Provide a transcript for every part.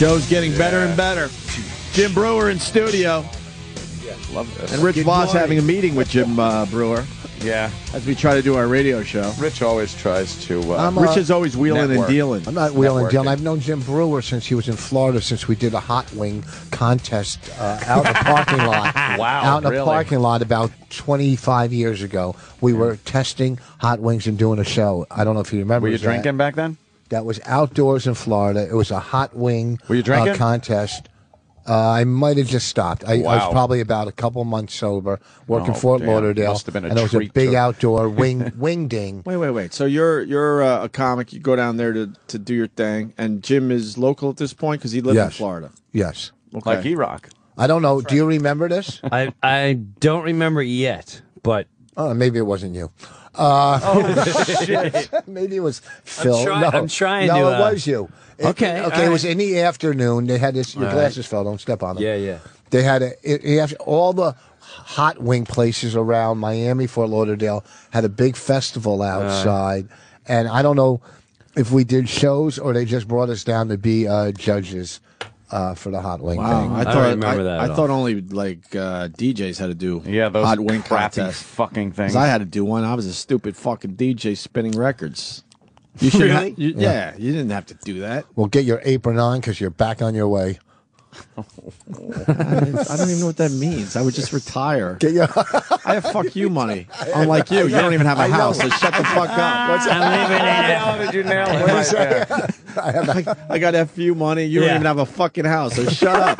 Show's getting better and better. Jim Breuer in studio. Love this. And Rich Voss having a meeting with Jim Breuer. Yeah. As we try to do our radio show. Rich always tries to. Rich is always wheeling network. and dealing. I'm not wheeling and dealing. I've known Jim Breuer since he was in Florida, since we did a hot wing contest out in the parking lot. Wow. Out in really? a parking lot about 25 years ago. We were testing hot wings and doing a show. I don't know if you remember. Were you drinking back then? That was outdoors in Florida. It was a hot wing Were you drinking? Contest. I might have just stopped. I was Wow. probably about a couple months sober, working Fort damn. Lauderdale. Must have been a and it was a treat big to- outdoor wing ding. Wait. So you're a comic. You go down there to do your thing. And Jim is local at this point because he lives in Yes. Florida. Yes. Okay. Like E-Rock. I don't know. Do you remember this? I don't remember yet, but Maybe it wasn't you. shit. Maybe it was Phil. I'm trying no, to, it was you. Okay, Okay, it was in the afternoon. They had this. Your glasses fell. Don't step on them. Yeah. They had all the hot wing places around Miami, Fort Lauderdale had a big festival outside, and I don't know if we did shows or they just brought us down to be judges for the hot wing thing. I don't remember that I at all. thought only like DJs had to do Those hot wing crappy contests. fucking things. 'Cause I had to do one. I was a stupid fucking DJ spinning records. You should Really? yeah, you didn't have to do that. Well, get your apron on because you're back on your way. I don't even know what that means. I would just retire. Get your. I have fuck you money. Unlike you, you don't even have a house, so shut the fuck up. What's that? I'm living in it. How did you nail it right there? I got FU money. You don't Yeah. even have a fucking house, so shut up.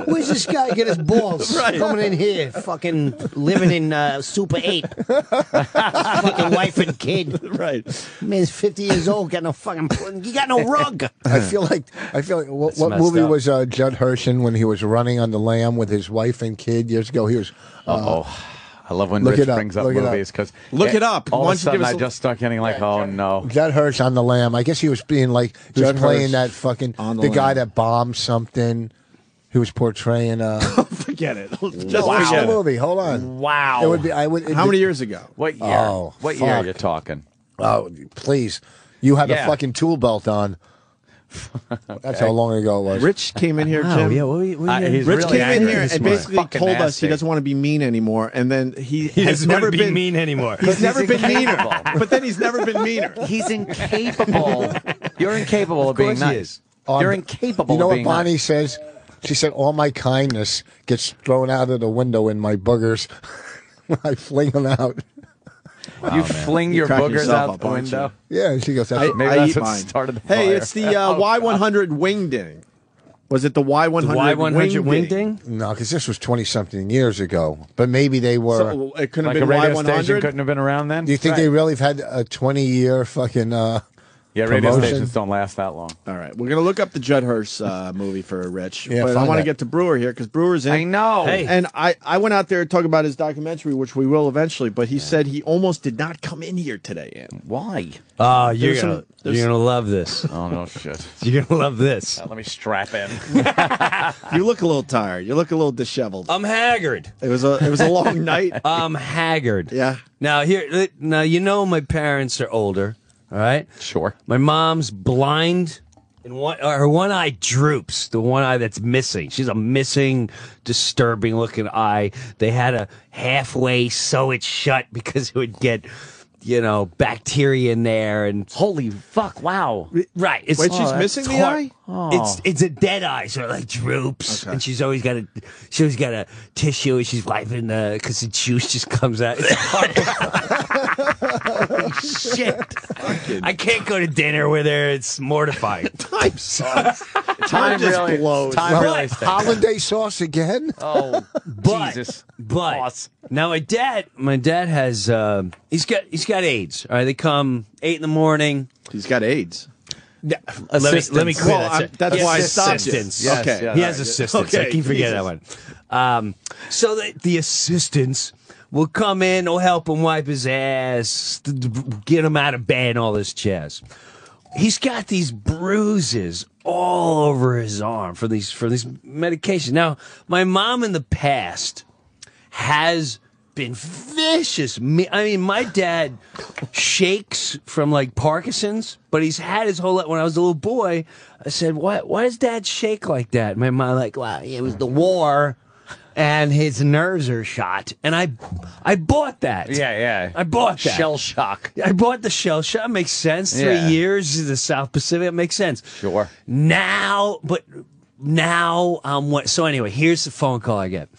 Where's this guy get his balls? Coming in here, fucking living in Super 8. Fucking wife and kid. Right. Man's 50 years old, got no fucking. You got no rug. I feel like what messed movie up. was Judd Hirsch when he was running on the lam with his wife and kid years ago? He was. I love when Look Rich it up, brings up look it up. movies because Look it up. All Why of a don't you give sudden, us I a- just start getting like, oh no. Judd Hirsch on the lam. I guess he was being like he was Judd playing Hirsch that fucking on the the guy lam. that bombed something. He was portraying Forget it. Just Watch the forget it. movie. Hold on. Wow. It would be. I would. How many years ago? What year? Oh, what year are fuck. you talking? Oh, please! You had Yeah. a fucking tool belt on. That's how long ago it was. Rich came in here, Jim. Yeah, what He's Rich really came in angry. here He's and smart. basically Fucking told us nasty. he doesn't want to be mean anymore, and then he has doesn't never want to be been mean anymore. He's never been meaner, incapable. but then he's never been meaner. He's incapable. You're incapable of being course he nice. You're incapable You know of what being Bonnie nice. says? She said, "All my kindness gets thrown out of the window in my boogers when I fling them out." You fling your crack boogers yourself out up, the aren't you? window. Yeah, and she goes, "That's Maybe I that's eat what mine. started the Hey, fire. it's the Y100 wing ding. Was it the Y100 Y100 wing ding? no, because this was 20-something years ago. But maybe they were. So it couldn't Like have a been radio station Y100. couldn't have been around then. do you think they really have had a 20-year fucking? Yeah, radio promotion? stations don't last that long. All right, we're gonna look up the Judd Hirsch movie for Rich, Yeah, but I find want to that. get to Breuer here because Brewer's in. I know. Hey. And I went out there to talk about his documentary, which we will eventually. But he said he almost did not come in here today. Ann. Why? Oh, There's some- you're gonna love this. Oh no, shit. You're gonna love this. Let me strap in. You look a little tired. You look a little disheveled. I'm haggard. It was a long night. I'm haggard. Yeah. Now you know my parents are older. All right. Sure. My mom's blind, and her one eye droops. The one eye that's missing. She's a missing, disturbing-looking eye. They had to halfway sew it shut because it would get, bacteria in there. And Holy fuck! Wow. right, it's, Wait, she's missing the eye? It's a dead eye, so it like droops, Okay. and she's always got a tissue, and she's wiping because the juice just comes out. It's Holy shit! I can't go to dinner with her. It's mortifying. Time sucks. Time just really blows. Time Well, really stinks. hollandaise sauce again? Oh, But, Jesus. but Boss. now my dad has he's got AIDS. All right, they come 8 in the morning. He's got AIDS. Let me clear Well, that. that's why I stopped you. Assistants. Yes, Okay. yes. He has assistants. Okay, I keep forgetting that one. So the assistants will come in, will help him wipe his ass, get him out of bed, and all this jazz. He's got these bruises all over his arm for these medications. Now, my mom in the past has been vicious. I mean, my dad shakes from like Parkinson's, but he's had his whole life. When I was a little boy, I said, why does dad shake like that? My mom like, well, it was the war and his nerves are shot. And I bought that. Yeah. I bought that. Shell shock. I bought the shell shock. It makes sense. 3 Yeah. years in the South Pacific. It makes sense. Sure. Now, so anyway, here's the phone call I get.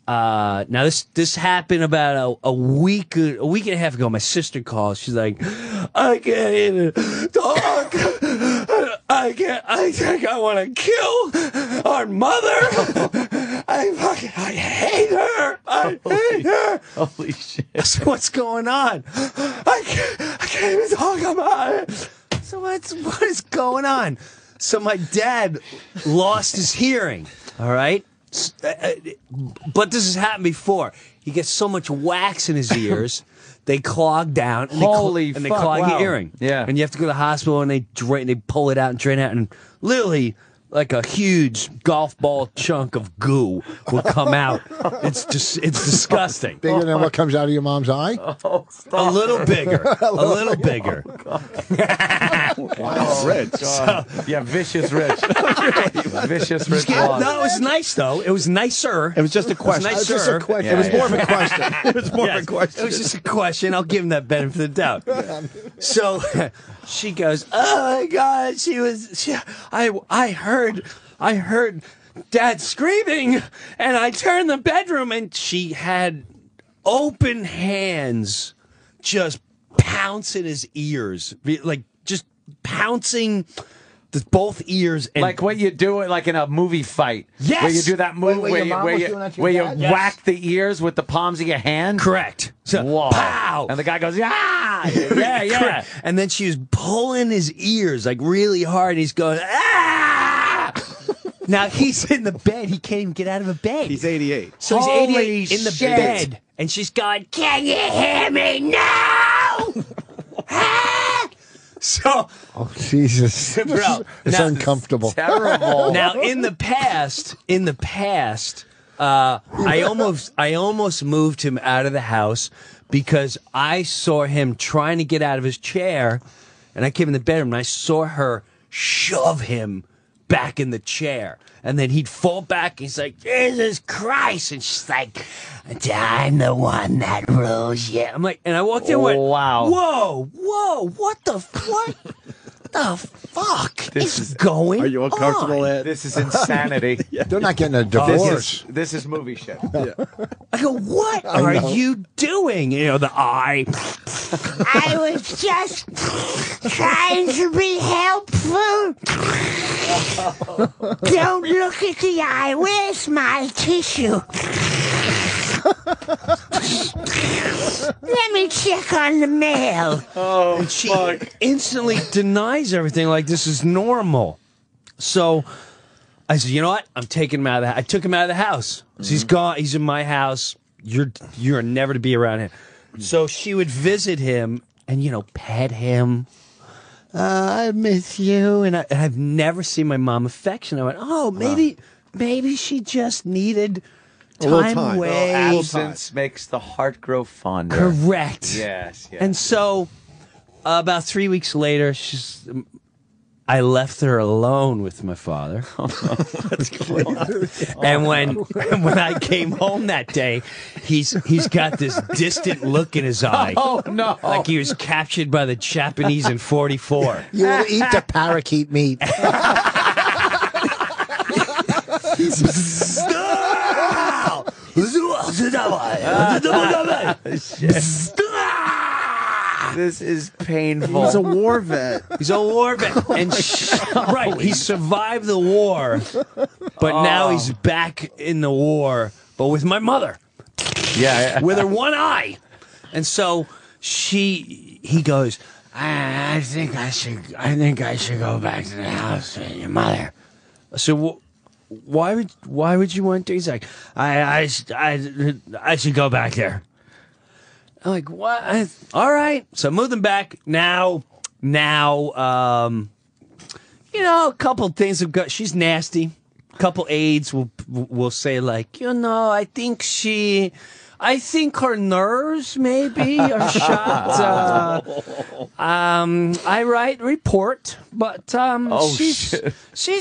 Now this happened about a week and a half ago. My sister calls. She's like, I can't even talk. I think I want to kill our mother. I hate her. I hate her. Holy shit. So what's going on? I can't even talk about it. So what is going on? So my dad lost his hearing. All right. But this has happened before. He gets so much wax in his ears, they clog down. And Holy they fuck, clog wow. your earring. Yeah. And you have to go to the hospital and they pull it out and drain it out. And literally, like a huge golf ball chunk of goo will come out. It's disgusting. Bigger than what comes out of your mom's eye? A little bigger. A little bigger. Wow, Rich. Yeah, vicious rich. Vicious rich. No, it was nice though. It was nicer. It was just a question. It was Just a question. It was more of a question. It was more of a Yes, question. it was just a question. I'll give him that benefit of the doubt. So she goes, "Oh my God!" I heard Dad screaming, and I turned the bedroom, and she had open hands, just pouncing his ears, like just pouncing both ears, and Like what you do like in a movie fight. Yes! Where you do that move Wait, your mom was doing that to your where you dad? Yes. whack the ears with the palms of your hand. correct. So, Whoa. pow! And the guy goes, yeah. Correct. And then she was pulling his ears like really hard. And he's going, ah! Now he's in the bed. He can't even get out of a bed. He's 88. So he's Holy 88 in the shit. bed. And she's going, can you hear me now? Ah! So Oh, Jesus. Bro, It's now- uncomfortable. Terrible. now in the past, I almost moved him out of the house because I saw him trying to get out of his chair, and I came in the bedroom and I saw her shove him back in the chair. And then he'd fall back. He's like, Jesus Christ. And she's like, I'm the one that rules you. I'm like, and I walked in and went, Wow. whoa, what the fuck is going on? Are you uncomfortable, Ed? This is insanity. They're not getting a divorce. This is movie shit. I go, what are you doing? You know, the eye. I was just trying to be helpful. Don't look at the eye. Where's my tissue? Let me check on the mail. Oh, And she instantly denies everything like this is normal. So I said, you know what? I'm taking him out of the house. I took him out of the house. So he's gone. He's in my house. You're never to be around him. So she would visit him and, you know, pet him. I miss you. And I've never seen my mom affectionate. I went, oh, maybe she just needed A little time time. away. Absence makes the heart grow fonder. Correct. Yes. And so, about 3 weeks later, I left her alone with my father. And when I came home that day, he's got this distant look in his eye. Oh no! Like he was captured by the Japanese in '44. You will eat the parakeet meat. This is painful. He's a war vet. He's a war vet, and right, he survived the war, but now he's back in the war, but with my mother, yeah. with her one eye, and so he goes, I think I should go back to the house with your mother. So why would you want to? He's like, I should go back there. I'm like, what? All right. So I moved them back. Now, you know, a couple things have got. She's nasty. A couple aides will say like, you know, I think she I think her nerves maybe are shot. I write report, but she's she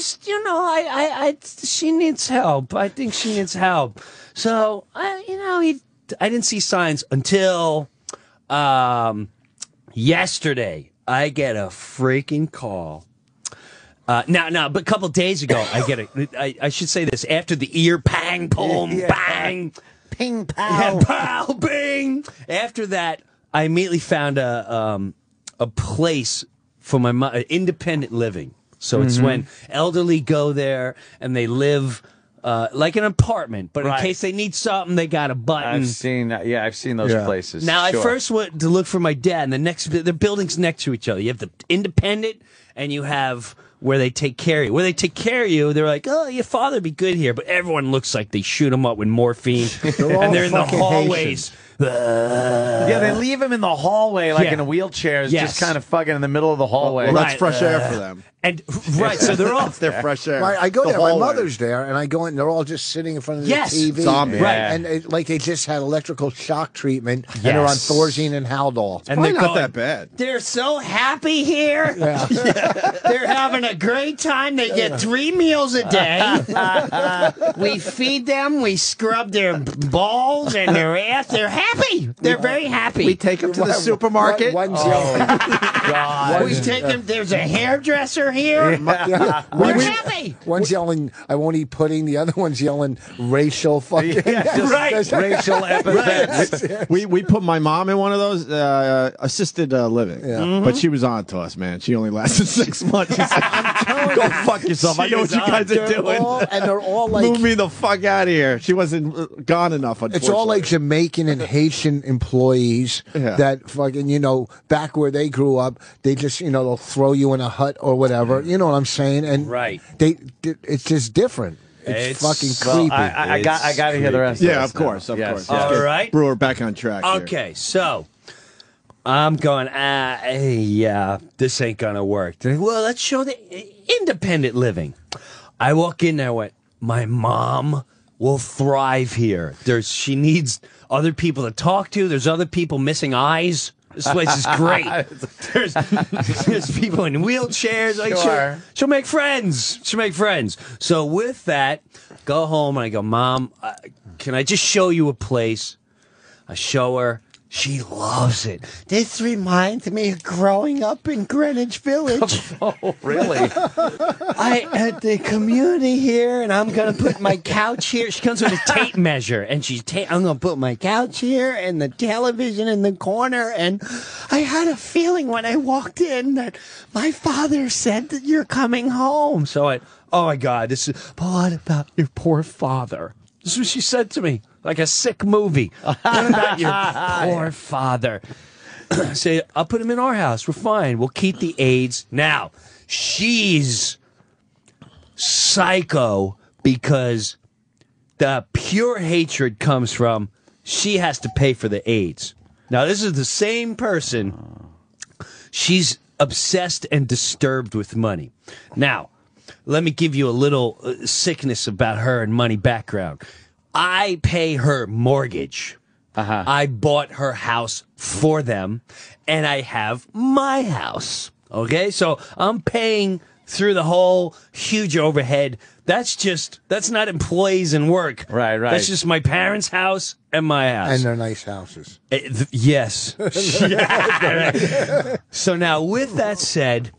needs help. I think she needs help. So I didn't see signs until yesterday. I get a freaking call. But a couple days ago, I should say this after the ear pang, boom, bang. Ping, pow. Yeah, pow, bing. After that, I immediately found a place for my independent living. So it's when elderly go there and they live like an apartment, but in case they need something, they got a button. I've seen those places. Now, I first went to look for my dad, and the buildings next to each other. You have the independent, and you have where they take care of you. Where they take care of you, they're like, oh, your father would be good here. But everyone looks like they shoot him up with morphine. And they're in the hallways. Yeah, they leave him in the hallway like in a wheelchair, just kind of fucking in the middle of the hallway. Well, that's fresh air for them. And so they're off. They're fresh air. Right, I go there. hallway. My mother's there, and I go in. They're all just sitting in front of the TV, Zombie. Right. And like they just had electrical shock treatment, and they're on Thorazine and Haldol. And They're they're not going, that bad. They're so happy here. They're having a great time. They get 3 meals a day. We feed them. We scrub their balls and their ass. They're happy. They're very happy. We take them to the supermarket. One's yelling. God. We take them. There's a hairdresser here. We're happy. One's yelling, "I won't eat pudding." The other one's yelling, "Racial fucking." Racial epithets. We put my mom in one of those assisted living, but she was on to us, man. She only lasted 6 months. She's like, go fuck yourself. I know what you guys are doing. And they're all like, move me the fuck out of here. She wasn't gone enough. it's all like Jamaican and Haitian employees that fucking, back where they grew up, they just, they'll throw you in a hut or whatever. You know what I'm saying? And it's just different. It's fucking creepy. I got to hear the rest of this. of course. All right. Brewer back on track. Okay, so I'm going, this ain't going to work. They're like, well, let's show the independent living. I walk in there and went, my mom will thrive here. She needs other people to talk to. There's other people missing eyes. This place is great. There's people in wheelchairs. Like she'll make friends. So with that, go home and I go, Mom, can I just show you a place? I show her. She loves it. This reminds me of growing up in Greenwich Village. Oh, really? I at the community here, and I'm gonna put my couch here. She comes with a tape measure, and I'm gonna put my couch here and the television in the corner. And I had a feeling when I walked in that my father said that you're coming home. So oh my God, but what about your poor father? This is what she said to me, like a sick movie. What about your poor father? Say, I'll put him in our house. We're fine. We'll keep the AIDS. Now, she's psycho because the pure hatred comes from she has to pay for the AIDS. Now, this is the same person. She's obsessed and disturbed with money. Now, let me give you a little sickness about her and money background. I pay her mortgage. I bought her house for them, and I have my house. Okay? So I'm paying through the whole huge overhead. That's not employees and work. Right. That's just my parents' house and my house. And they're nice houses. Yes. So now, with that said,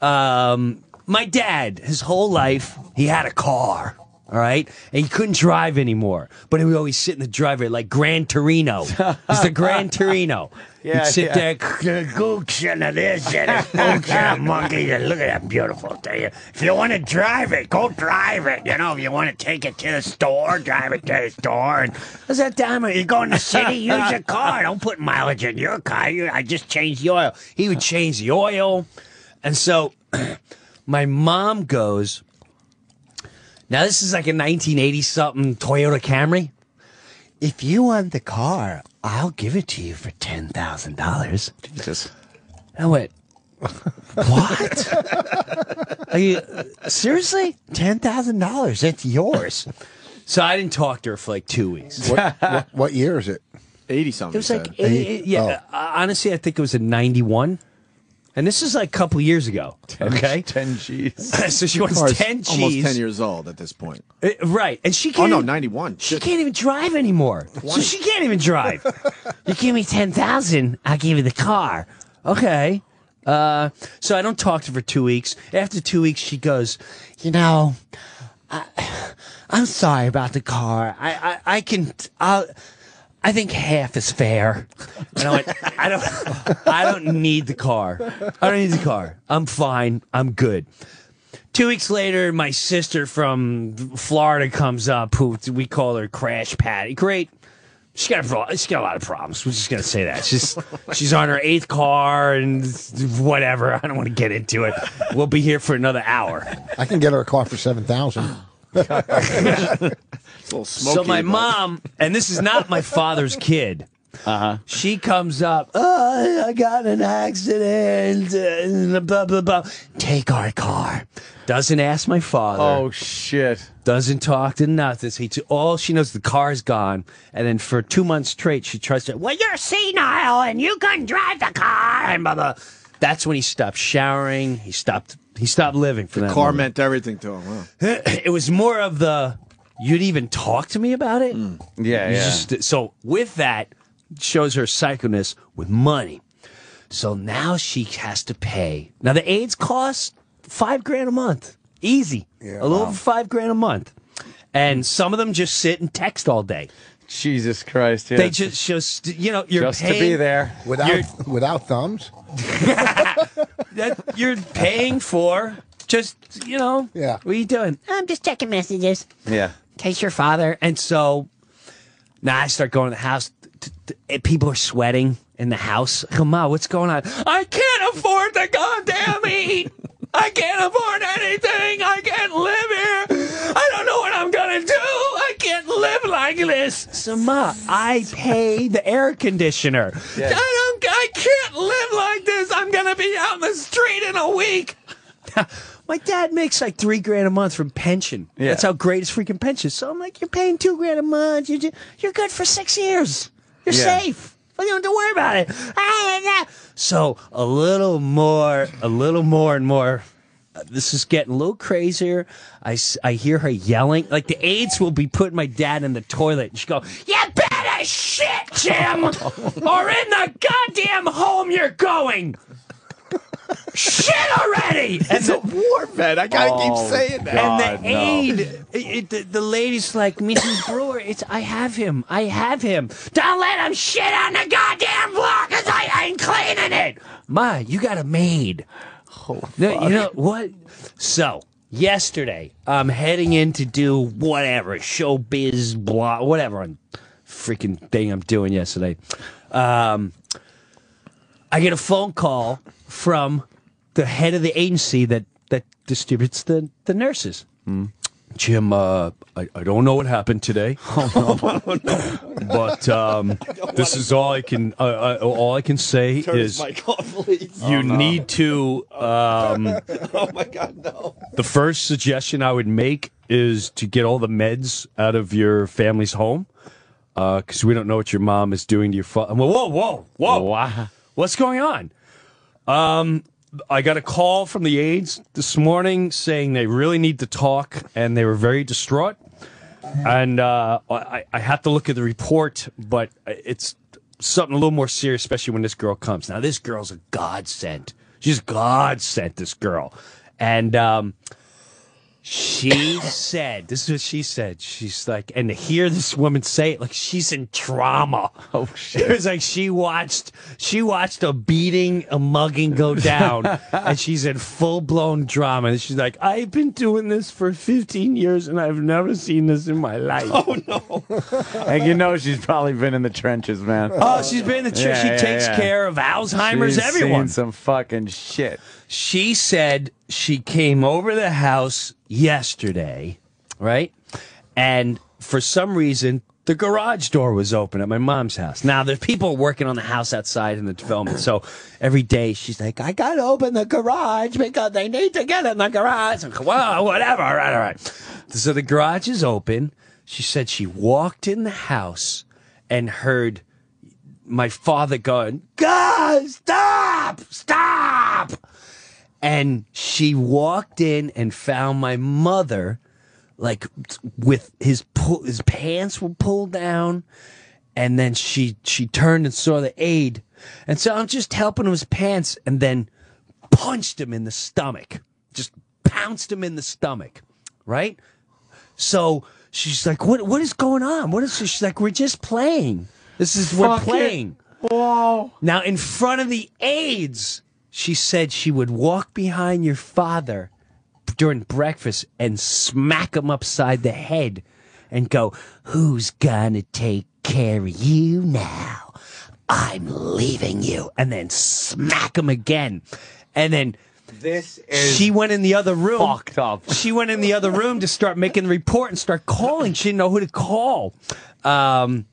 my dad, his whole life, he had a car, all right? And he couldn't drive anymore. But he would always sit in the driveway like Gran Torino. It's the Gran Torino. He'd sit there, gooch into this and a gooch and a monkey. And look at that beautiful thing. If you want to drive it, go drive it. If you want to take it to the store, drive it to the store. And what's that time? You go in the city, use your car. Don't put mileage in your car. I just changed the oil. He would change the oil. And so my mom goes, now this is like a 1980-something Toyota Camry. If you want the car, I'll give it to you for $10,000. Jesus. I went, what? Are you seriously? $10,000? It's yours. So I didn't talk to her for like 2 weeks. What year is it? 80 something. It was like, honestly, I think it was in 91. And this is like a couple years ago. 10 G's. So she wants Car's 10 G's. Almost 10 years old at this point. Right. And she can't. Oh, no, 91. She can't even drive anymore. So she can't even drive. You give me 10,000, I'll give you the car. Okay. So I don't talk to her for 2 weeks. After 2 weeks, she goes, I'm sorry about the car. I think half is fair. And I went, I don't need the car. I don't need the car. I'm fine. I'm good. 2 weeks later, my sister from Florida comes up, who we call her Crash Patty. Great. She's got a lot of problems. We're just going to say that. She's on her 8th car and whatever. I don't want to get into it. We'll be here for another hour. I can get her a car for $7,000. So my mom, and this is not my father's kid. She comes up, I got an accident, blah, blah, blah. Take our car. Doesn't ask my father. Oh, shit. Doesn't talk to nothing. All she knows, the car's gone. And then for 2 months straight, she tries to, well, you're senile and you couldn't drive the car. And blah, blah. That's when he stopped showering. He stopped living for that The car moment. meant everything to him. Wow. It was more of the, you'd even talk to me about it? Yeah. So with that, shows her psychoness with money. So now she has to pay. Now the AIDS costs $5,000 a month. Easy. Yeah, a little over $5,000 a month. And some of them just sit and text all day. Jesus Christ. Yeah. They just you're just paying, to be there. Without thumbs? that you're paying for just, Yeah. What are you doing? I'm just checking messages. Yeah. In case your father. And so now I start going to the house. People are sweating in the house. I go, Ma, what's going on? I can't afford the goddamn heat. I can't afford anything. I can't live here. I don't know what I'm going to do. I can't live like this. So, Ma, I pay the air conditioner. Yeah. I can't live like this. I'm going to be out in the street in a week. My dad makes like $3,000 a month from pension. Yeah. That's how great his freaking pension is. So I'm like, you're paying $2,000 a month. You're good for 6 years. You're safe. You don't have to worry about it. So a little more and more. This is getting a little crazier. I hear her yelling. Like the aides will be putting my dad in the toilet. And she go, you better shit, Jim, or in the goddamn home you're going. Shit already! It's a war vet. I gotta keep saying that. And the aide, the lady's like, Mrs. Breuer, I have him. Don't let him shit on the goddamn floor because I ain't cleaning it. Ma, you got a maid. Oh, You know what? So, yesterday, I'm heading in to do whatever, showbiz, blah, whatever freaking thing I'm doing yesterday. I get a phone call from the head of the agency that distributes the nurses. Jim, I don't know what happened today, but this is all I can say is you need to. Oh my God, no! The first suggestion I would make is to get all the meds out of your family's home, because we don't know what your mom is doing to your father. Whoa! Wow. What's going on? I got a call from the aides this morning saying they really need to talk, and they were very distraught. And I have to look at the report, but it's something a little more serious, especially when this girl comes. Now, this girl's a godsend. She's godsend, this girl. And she said, this is what she said. She's like, and to hear this woman say it, like she's in trauma. Oh shit! It was like she watched a beating, a mugging go down, and she's in full blown drama. And she's like, I've been doing this for 15 years, and I've never seen this in my life. Oh no! And she's probably been in the trenches, man. Oh, she's been in the trenches. She takes care of Alzheimer's, she's everyone. Seen some fucking shit. She said she came over the house yesterday, right? And for some reason, the garage door was open at my mom's house. Now, there's people working on the house outside in the development. So every day she's like, I got to open the garage because they need to get in the garage. I'm like, well, whatever. All right. So the garage is open. She said she walked in the house and heard my father going, God, stop. And she walked in and found my mother, like, with his pants were pulled down. And then she turned and saw the aide. And so I'm just helping him with his pants, and then punched him in the stomach. Just pounced him in the stomach. Right? So she's like, what is going on? She's like, we're just playing. We're playing. Whoa. Now, in front of the aides, she said she would walk behind your father during breakfast and smack him upside the head and go, who's gonna take care of you now? I'm leaving you. And then smack him again. And then she went in the other room. Fucked up. She went in the other room to start making the report and start calling. She didn't know who to call.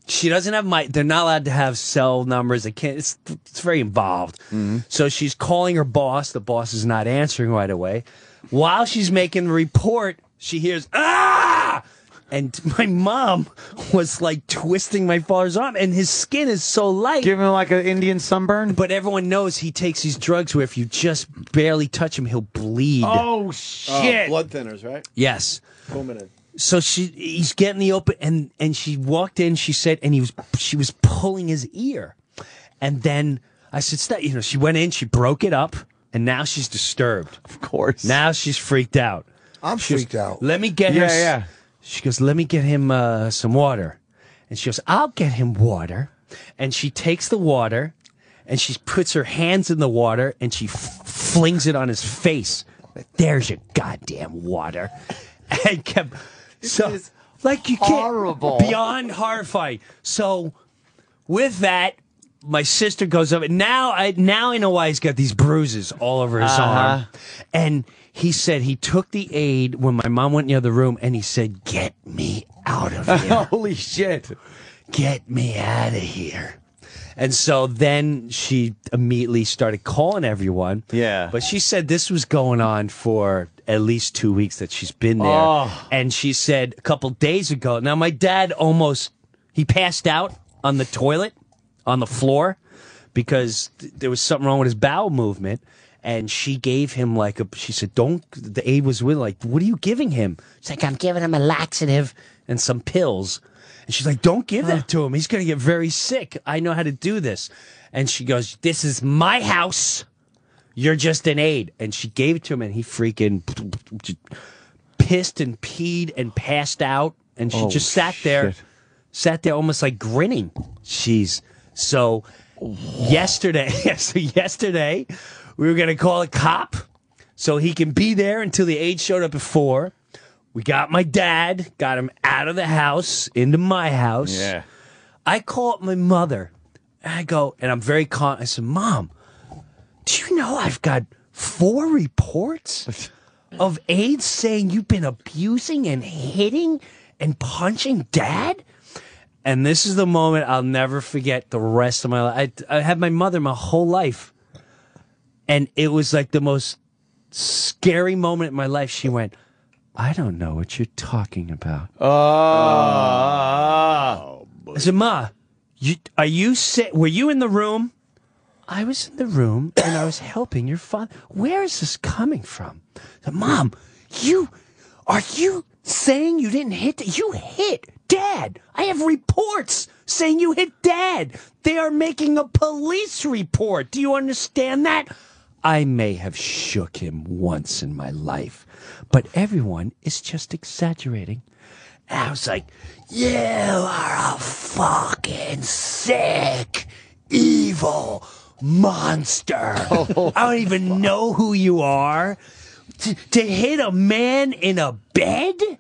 She doesn't have they're not allowed to have cell numbers. They can't. It's very involved. Mm-hmm. So she's calling her boss. The boss is not answering right away. While she's making the report, she hears, ah! And my mom was like twisting my father's arm, and his skin is so light. Give him like an Indian sunburn? But everyone knows he takes these drugs where if you just barely touch him, he'll bleed. Oh, shit. Blood thinners, right? Yes. Coumadin. So he's getting the open, and she walked in, she said, and she was pulling his ear. And then I said, stop. You know, she went in, she broke it up, and now she's disturbed. Of course. Now she's freaked out. I'm freaked out. Let me get her. Yeah. She goes, let me get him some water. And she goes, I'll get him water. And she takes the water, and she puts her hands in the water, and she flings it on his face. There's your goddamn water. And kept... So, like, you can't... Horrible. Beyond horrifying. So, with that, my sister goes up, and now I know why he's got these bruises all over his arm. And he said he took the aide when my mom went in the other room, and he said, get me out of here. Holy shit. Get me out of here. And so then she immediately started calling everyone. Yeah. But she said this was going on for at least 2 weeks that she's been there. Oh. And she said a couple days ago, now my dad he passed out on the toilet, on the floor, because there was something wrong with his bowel movement. And she gave him she said, the aide was with, like, what are you giving him? She's like, I'm giving him a laxative and some pills. And she's like, don't give that to him. He's going to get very sick. I know how to do this. And she goes, this is my house. You're just an aide. And she gave it to him, and he freaking pissed and peed and passed out. And she just sat there almost like grinning. So yesterday, we were going to call a cop so he can be there until the aide showed up at 4. We got my dad, got him out of the house, into my house. Yeah. I call up my mother, and I go, and I'm very calm. I said, Mom, do you know I've got 4 reports of aides saying you've been abusing and hitting and punching Dad? And this is the moment I'll never forget the rest of my life. I had my mother my whole life, and it was like the most scary moment in my life. She went, I don't know what you're talking about. Oh. I said, Ma, were you in the room? I was in the room, and I was helping your father. Where is this coming from? I said, Mom, are you saying you didn't hit? You hit Dad. I have reports saying you hit Dad. They are making a police report. Do you understand that? I may have shook him once in my life, but everyone is just exaggerating. And I was like, you are a fucking sick, evil monster. I don't even know who you are. To hit a man in a bedridden,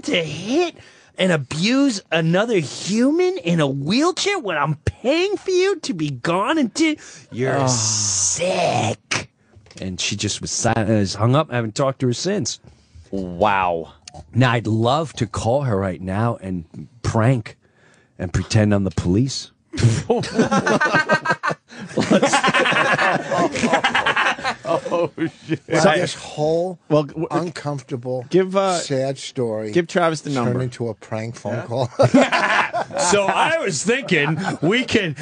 to hit and abuse another human in a wheelchair when I'm paying for you to be gone until you're sick. And she just was silent and has hung up. I haven't talked to her since. Wow. Now, I'd love to call her right now and prank and pretend I'm the police. Oh shit! So this whole uncomfortable, sad story. Give Travis the number. Turned into a prank phone call. So I was thinking we can.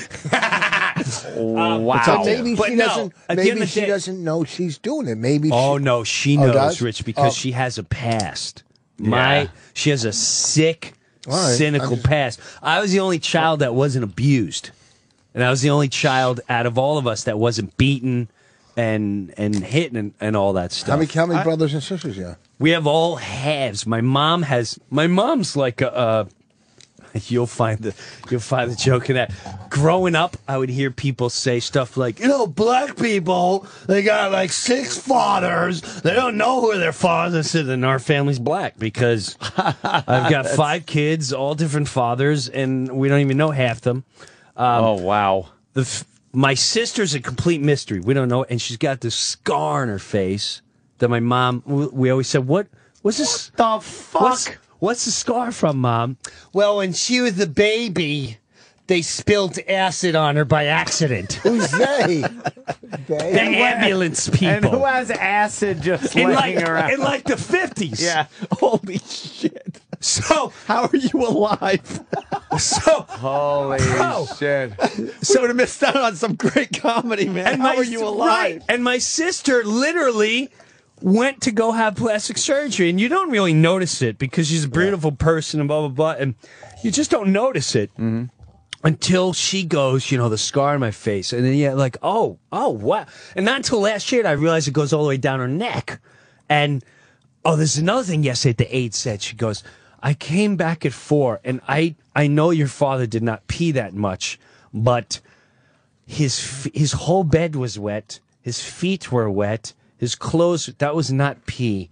Wow. So maybe she doesn't. Maybe she day, doesn't know she's doing it. Maybe. No, she knows, does? Rich, because she has a past. Yeah. She has a sick, right. cynical past. I was the only child that wasn't abused, and I was the only child out of all of us that wasn't beaten and hitting and all that stuff. How many brothers and sisters you have? We have all halves. My mom's like a. You'll find the joke in that. Growing up, I would hear people say stuff like, black people, they got like 6 fathers. They don't know who their fathers are. And our family's black because I've got 5 kids, all different fathers, and we don't even know half them. Oh, wow. My sister's a complete mystery. We don't know, and she's got this scar on her face that my mom, we always said, what's this? The fuck? What's the scar from, Mom? Well, when she was a baby, they spilled acid on her by accident. Who's they? The ambulance people. And who has acid just laying around? In like the 50s. Yeah. Holy shit. So, how are you alive? Holy shit. So would have missed out on some great comedy, man. And how are you alive? Right. And my sister literally went to go have plastic surgery, and you don't really notice it because she's a beautiful person and blah, blah, blah, and you just don't notice it until she goes, the scar on my face, and then like, oh, wow. And not until last year did I realized it goes all the way down her neck. And, there's another thing yesterday the aide said. She goes, I came back at 4, and I know your father did not pee that much, but his whole bed was wet, his feet were wet, his clothes, that was not pee.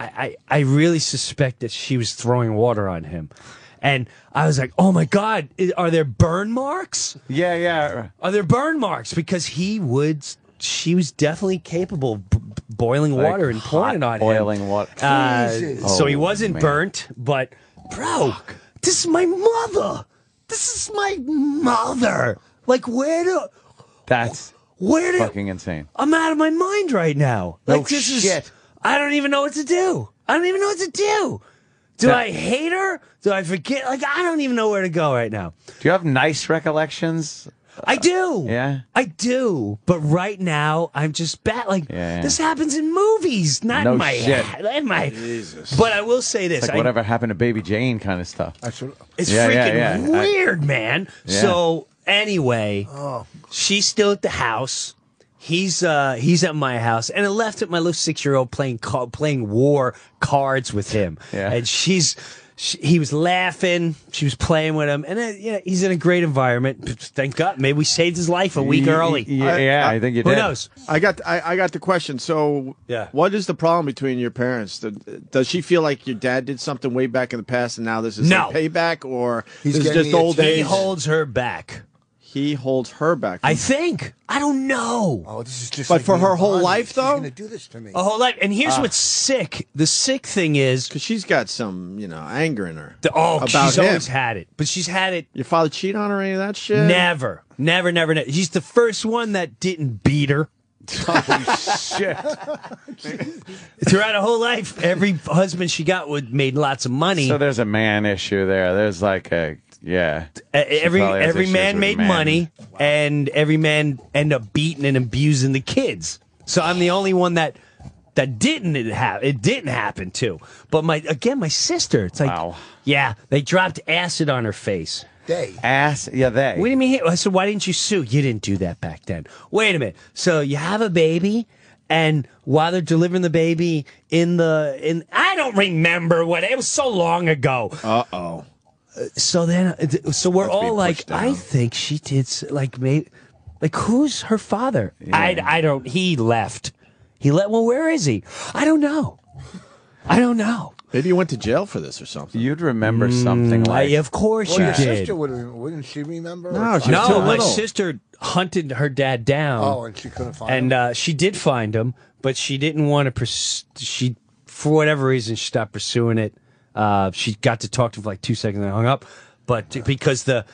I really suspect that she was throwing water on him. And I was like, oh, my God, are there burn marks? Yeah. Are there burn marks? Because she was definitely capable of boiling water and pouring it on boiling water. So he wasn't burnt, but, bro, this is my mother. This is my mother. Like, That's fucking insane. I'm out of my mind right now. Like, this is. I don't even know what to do. Do I hate her? Do I forget? Like, I don't even know where to go right now. Do you have nice recollections? I do. Yeah? I do. But right now, I'm just bad. Like, this happens in movies, not in my head. Jesus. But I will say this. It's like whatever happened to Baby Jane kind of stuff. It's freaking weird, man. Yeah. So, anyway, she's still at the house. He's at my house, and I left at my little 6-year-old playing war cards with him. Yeah. And he was laughing. She was playing with him, and he's in a great environment. Thank God. Maybe we saved his life a week early. I think you did. Who knows? I got the question. So, what is the problem between your parents? Does she feel like your dad did something way back in the past, and now this is like payback, or this is just old age? He holds her back. He holds her back. I think. I don't know. Oh, this is just. But for her whole life, though, she's gonna do this to me. A whole life. And here's what's sick. The sick thing is because she's got some, anger in her. About she's him. Always had it. But she's had it. Your father cheat on her or any of that shit? Never. He's the first one that didn't beat her. Oh shit! Throughout her whole life, every husband she got made lots of money. So there's a man issue there. There's like a. Yeah. Every man made money, and every man ended up beating and abusing the kids. So I'm the only one that didn't it didn't happen to. But my sister, it's like, they dropped acid on her face. They. They. What do you mean? I said, why didn't you sue? You didn't do that back then. Wait a minute. So you have a baby, and while they're delivering the baby I don't remember it was so long ago. Uh-oh. So we're all like, I think she did, maybe, who's her father? Yeah. He left. Well, where is he? I don't know. Maybe you went to jail for this or something. You'd remember something like. Of course you did. Your sister wouldn't she remember? No, my sister hunted her dad down. Oh, and she couldn't find him? And she did find him, but she didn't want to for whatever reason, she stopped pursuing it. She got to talk to him for like 2 seconds and hung up, but because the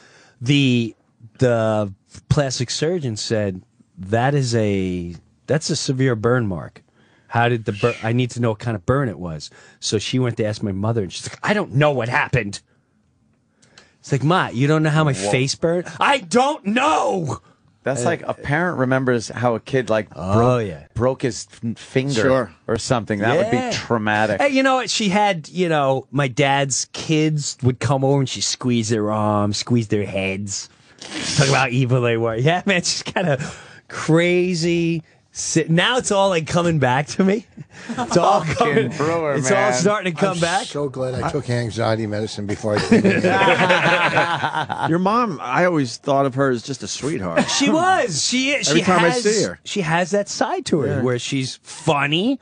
plastic surgeon said that's a severe burn mark. How did the burn? I need to know what kind of burn it was. So she went to ask my mother, and she's like, I don't know what happened. It's like, Ma, you don't know how my face burned? I don't know. That's like a parent remembers how a kid broke his finger or something. That would be traumatic. Hey, you know what? She had, my dad's kids would come over and she squeeze their arms, squeeze their heads. Talk about how evil they were. Yeah, man, she's kind of crazy. Now it's all like coming back to me. It's all coming. Breuer, it's man. all starting to come back. So glad I took anxiety medicine before I came in. Your mom, I always thought of her as just a sweetheart. She was. Every time I see her, she has that side to her where she's funny,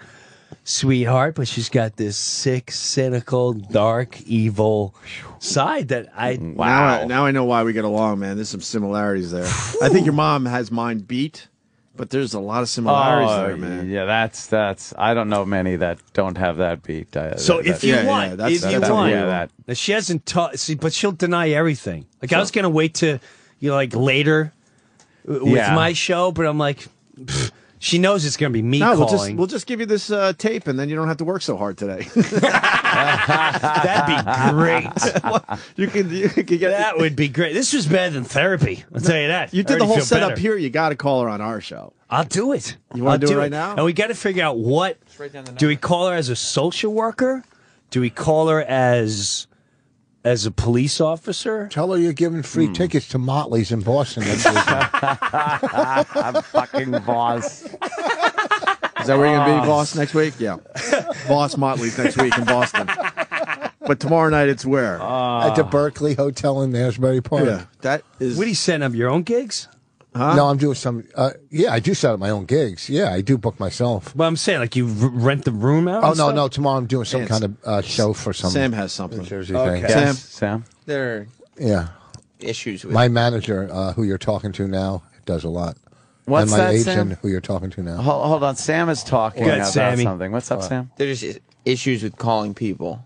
sweetheart, but she's got this sick, cynical, dark, evil side that I. Wow. Now I know why we get along, man. There's some similarities there. I think your mom has mine beat. But there's a lot of similarities there, man. Yeah, that's. I don't know many that don't have that beat. So if you want, she hasn't taught. But she'll deny everything. Like I was gonna wait to, later with my show, but I'm like, she knows it's gonna be me calling. We'll just give you this tape, and then you don't have to work so hard today. That'd be great. You can get that would be great. This was better than therapy. I'll tell you that. You did the whole setup here. You got to call her on our show. I'll do it. You want to do it right now? And we got to figure out what. Do we call her as a social worker? Do we call her as a police officer? Tell her you're giving free tickets to Motley's in Boston. I'm fucking boss. Is that where you're going to be, boss, next week? Yeah. Boss Motley's next week in Boston. But tomorrow night, it's where? At the Berkeley Hotel in Asbury Park. Yeah. That is... What are you setting up, your own gigs? Huh? No, I'm doing some... I do set up my own gigs. Yeah, I do book myself. Well, I'm saying, like, you rent the room out? Oh, no. Tomorrow I'm doing some kind of show for some... Sam has something. Jersey thing. Sam? There are issues with my manager, who you're talking to now, does a lot. What's and my that, agent, Sam? who you're talking to now. Hold on. Sam is talking about something. What's up, Sam? There's issues with calling people.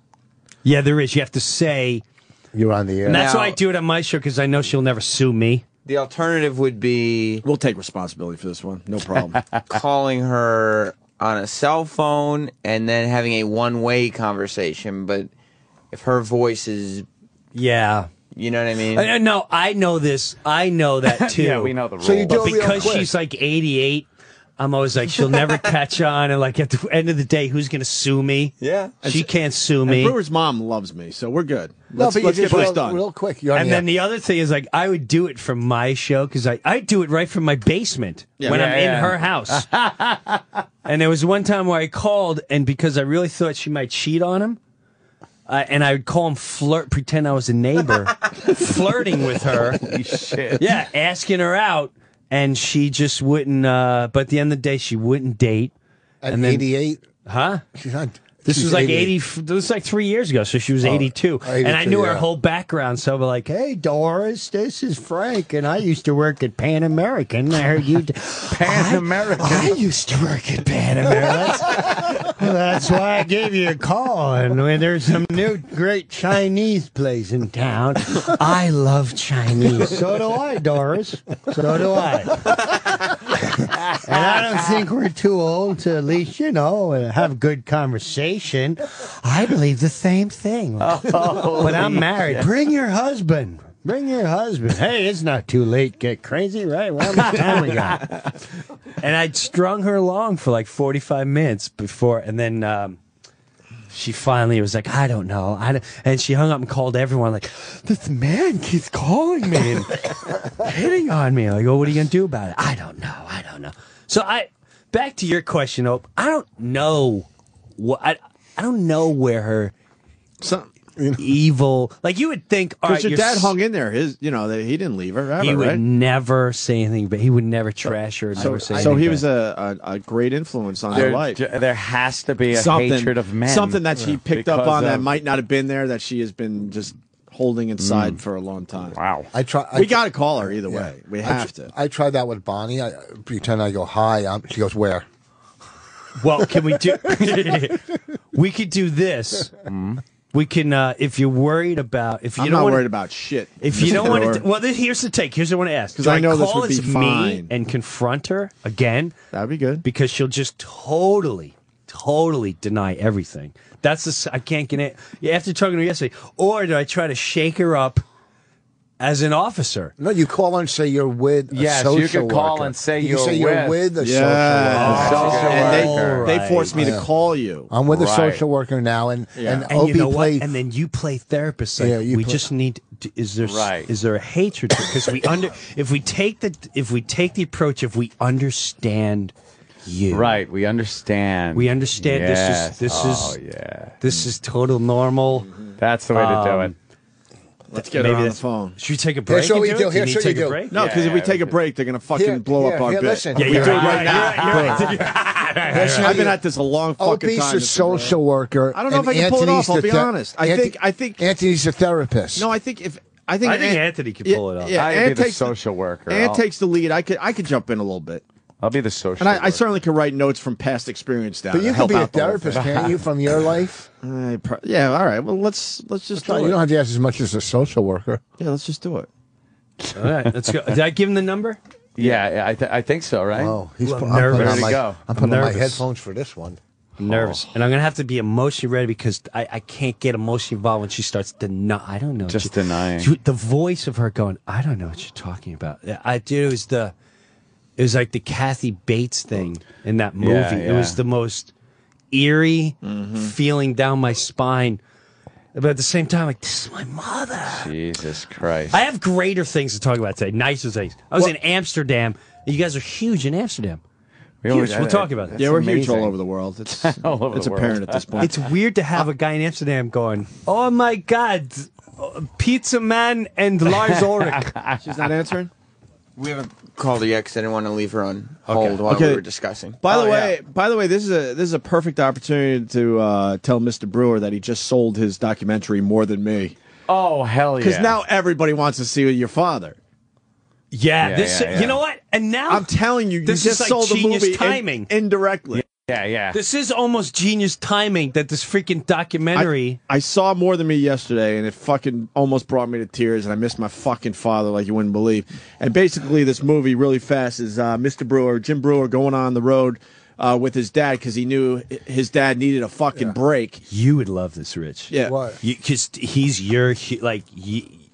Yeah, there is. You have to say... You're on the air. And that's why I do it on my show, because I know she'll never sue me. The alternative would be... We'll take responsibility for this one. No problem. calling her on a cell phone and then having a one-way conversation. But if her voice is... Yeah. You know what I mean? No, I know this. I know that, too. Yeah, we know the rule. So you do but because she's like 88... I'm always like, she'll never catch on. And like at the end of the day, who's going to sue me? Yeah. She can't sue me. And Brewer's mom loves me, so we're good. Let's get this done. Real quick. And then the other thing is like, I would do it from my show because I do it right from my basement when I'm in her house. And there was one time where I called, and because I really thought she might cheat on him, and I would call him pretend I was a neighbor, flirting with her. Holy shit. Yeah, asking her out. And she just wouldn't, but at the end of the day, she wouldn't date. At 88? Huh? She's not... This she's was like 88. 80. This was like 3 years ago, so she was 82. 82, and I knew her yeah. whole background, so I'd be like, "Hey, Doris, this is Frank, and I used to work at Pan American. I heard you Pan American. I used to work at Pan American. That's why I gave you a call. And when there's some new great Chinese place in town, I love Chinese. So do I, Doris. So do I. And I don't think we're too old to at least, have good conversation. I believe the same thing. But I'm married. Bring your husband. Bring your husband. Hey, it's not too late. Get crazy, right? Well, how much time we got? And I'd strung her along for like 45 minutes before, and then she finally was like, I don't know. And she hung up and called everyone like, this man keeps calling me and hitting on me. I go, what are you going to do about it? I don't know. So back to your question, Ope. I don't know I don't know where her evil, like you would think. Because your dad hung in there. He didn't leave her ever. He would right? never say anything, but he would never trash her. Never say anything. So he was a great influence on her life. There has to be a hatred of men. Something that she picked up on that might not have been there, that she has been just holding inside for a long time. Wow. We got to call her either way. We have to. I tried that with Bonnie. I pretend I go, hi. She goes, where? Well, can we do? We could do this. We can, if you're worried about, if you I'm don't not wanna, worried about shit. If you Mr. don't want Breuer. to, well, here's the take. Here's what I want to ask. Because I know this call would be as fine. me and confront her again? That'd be good. Because she'll just totally deny everything. That's the, I can't get it. After talking to her yesterday, or do I try to shake her up as an officer? No, you call her and say you're with a social you could call worker. and say you you're say you're with a Yeah. social worker. And they Right. forced me to call you. I'm with a Right. social worker now, and And Opie you know what? played. And then you play therapist. Like, Yeah, you we play- just need. Is there Right. is there a hatred? Because if we take the approach, if we understand you, Right, we understand. we understand Yes. this is total normal. That's the way to do it. Let's get her Maybe on the that's- phone. Should we take a break? Here's what and we do do. it? Here's need what to you take a do. break? No, because if we take a break, they're gonna fucking blow up our bit. Listen. Yeah, we you're do it right. right now. You're right. Listen, I've been at this a long fucking Opie's time. a social worker. I don't know and if I can pull it Anthony's off, I'll the be honest. I think Anthony's a therapist. No, I think I think Anthony could pull it off. Yeah, I'd Ant be the takes social worker. Ant takes the lead. I could jump in a little bit, I'll be the social and I worker. certainly could write notes from past experience down. But to you could help be a out the whole therapist, thing. can't you, from your life? Yeah, all right. Well, let's just do You it. don't have to ask as much as a social worker. Yeah, let's just do it. All right, let's go. Did I give him the number? Yeah, I think so, right? Oh, he's Well, I'm nervous. putting on Ready to my, go. I'm putting on my Nervous. headphones for this one. I'm nervous, and I'm gonna have to be emotionally ready because I can't get emotionally involved when she starts denying. I don't know. Just denying. The voice of her going, I don't know what you're talking about. It was like the Kathy Bates thing in that movie. Yeah, It was yeah. the most eerie feeling down my spine. But at the same time, like, this is my mother. Jesus Christ. I have greater things to talk about today, nicer things. I was in Amsterdam. You guys are huge in Amsterdam. Huge. We'll talk about that. Yeah, we're huge amazing. all over the world. It's All over it's the world. apparent at this point. It's weird to have a guy in Amsterdam going, oh my God, Pizza Man and Lars Ulrich. She's not answering. We haven't called her yet because I didn't want to leave her on hold while Okay. we were discussing. By the way, this is a perfect opportunity to tell Mr. Breuer that he just sold his documentary more than me. Oh, hell yeah. Because now everybody wants to see your father. Yeah, Yeah. you know what? And now I'm telling you, this you is just like sold the genius movie timing. indirectly. Yeah. This is almost genius timing that this freaking documentary. I saw More Than Me yesterday, and it fucking almost brought me to tears, and I missed my fucking father like you wouldn't believe. And basically, this movie, really fast, is Mr. Breuer, Jim Breuer, going on the road with his dad because he knew his dad needed a fucking break. You would love this, Rich. Yeah. What? Because he's your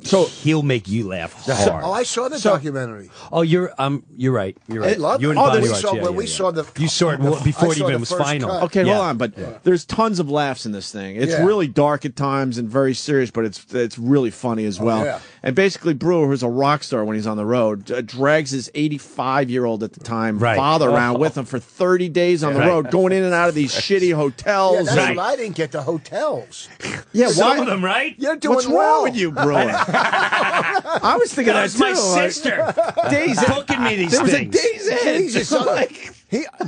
So- he'll make you laugh hard. Oh, I saw the documentary. Oh, you're right. You're right. I loved You it. and Oh, Bonnie we watched, saw yeah, when yeah, we yeah. saw the. You saw it before I it saw even the was first final. cut. Okay, Yeah. hold on, but there's tons of laughs in this thing. It's Yeah. really dark at times and very serious, but it's really funny as well. yeah. And basically, Breuer, who's a rock star when he's on the road, drags his 85-year-old at the time Right. father around with him for 30 days on the Right. road, going in and out of these shitty hotels. Yeah, that's Right. what I didn't get the hotels. Yeah, Some of them, right? You're doing What's well. wrong with you, Breuer? I was thinking That that was my too, like, sister. Days booking me these There was a things. Days Inn. Jesus,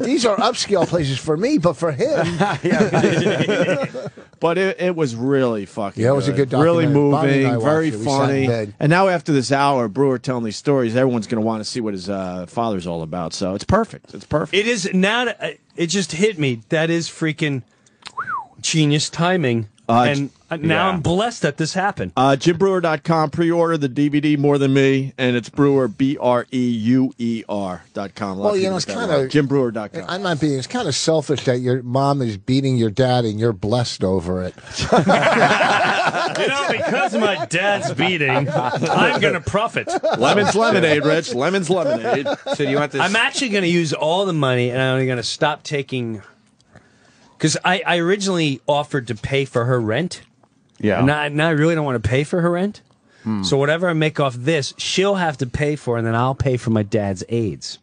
these are upscale places for me, but for him, But it was really fucking. Yeah, it was a good really documentary. Bonnie and I moving, very watched it. We sat in funny. bed. And now after this hour, Breuer telling these stories, everyone's going to want to see what his father's all about. So it's perfect. It's perfect. It is now. It just hit me. That is freaking genius timing. And now I'm blessed that this happened. JimBreuer.com. Pre-order the DVD More Than Me, and it's Breuer, BREUER.com. well, you know, it's kind of JimBreuer.com. I'm not being. It's kind of selfish that your mom is beating your dad and you're blessed over it. You know, because of my dad's beating, I'm going to profit. Lemon's lemonade, Rich. Lemon's lemonade. So do you want this? I'm actually going to use all the money, and I'm going to stop taking. Because I originally offered to pay for her rent. Yeah. And now I really don't want to pay for her rent. So whatever I make off this, she'll have to pay for, and then I'll pay for my dad's aids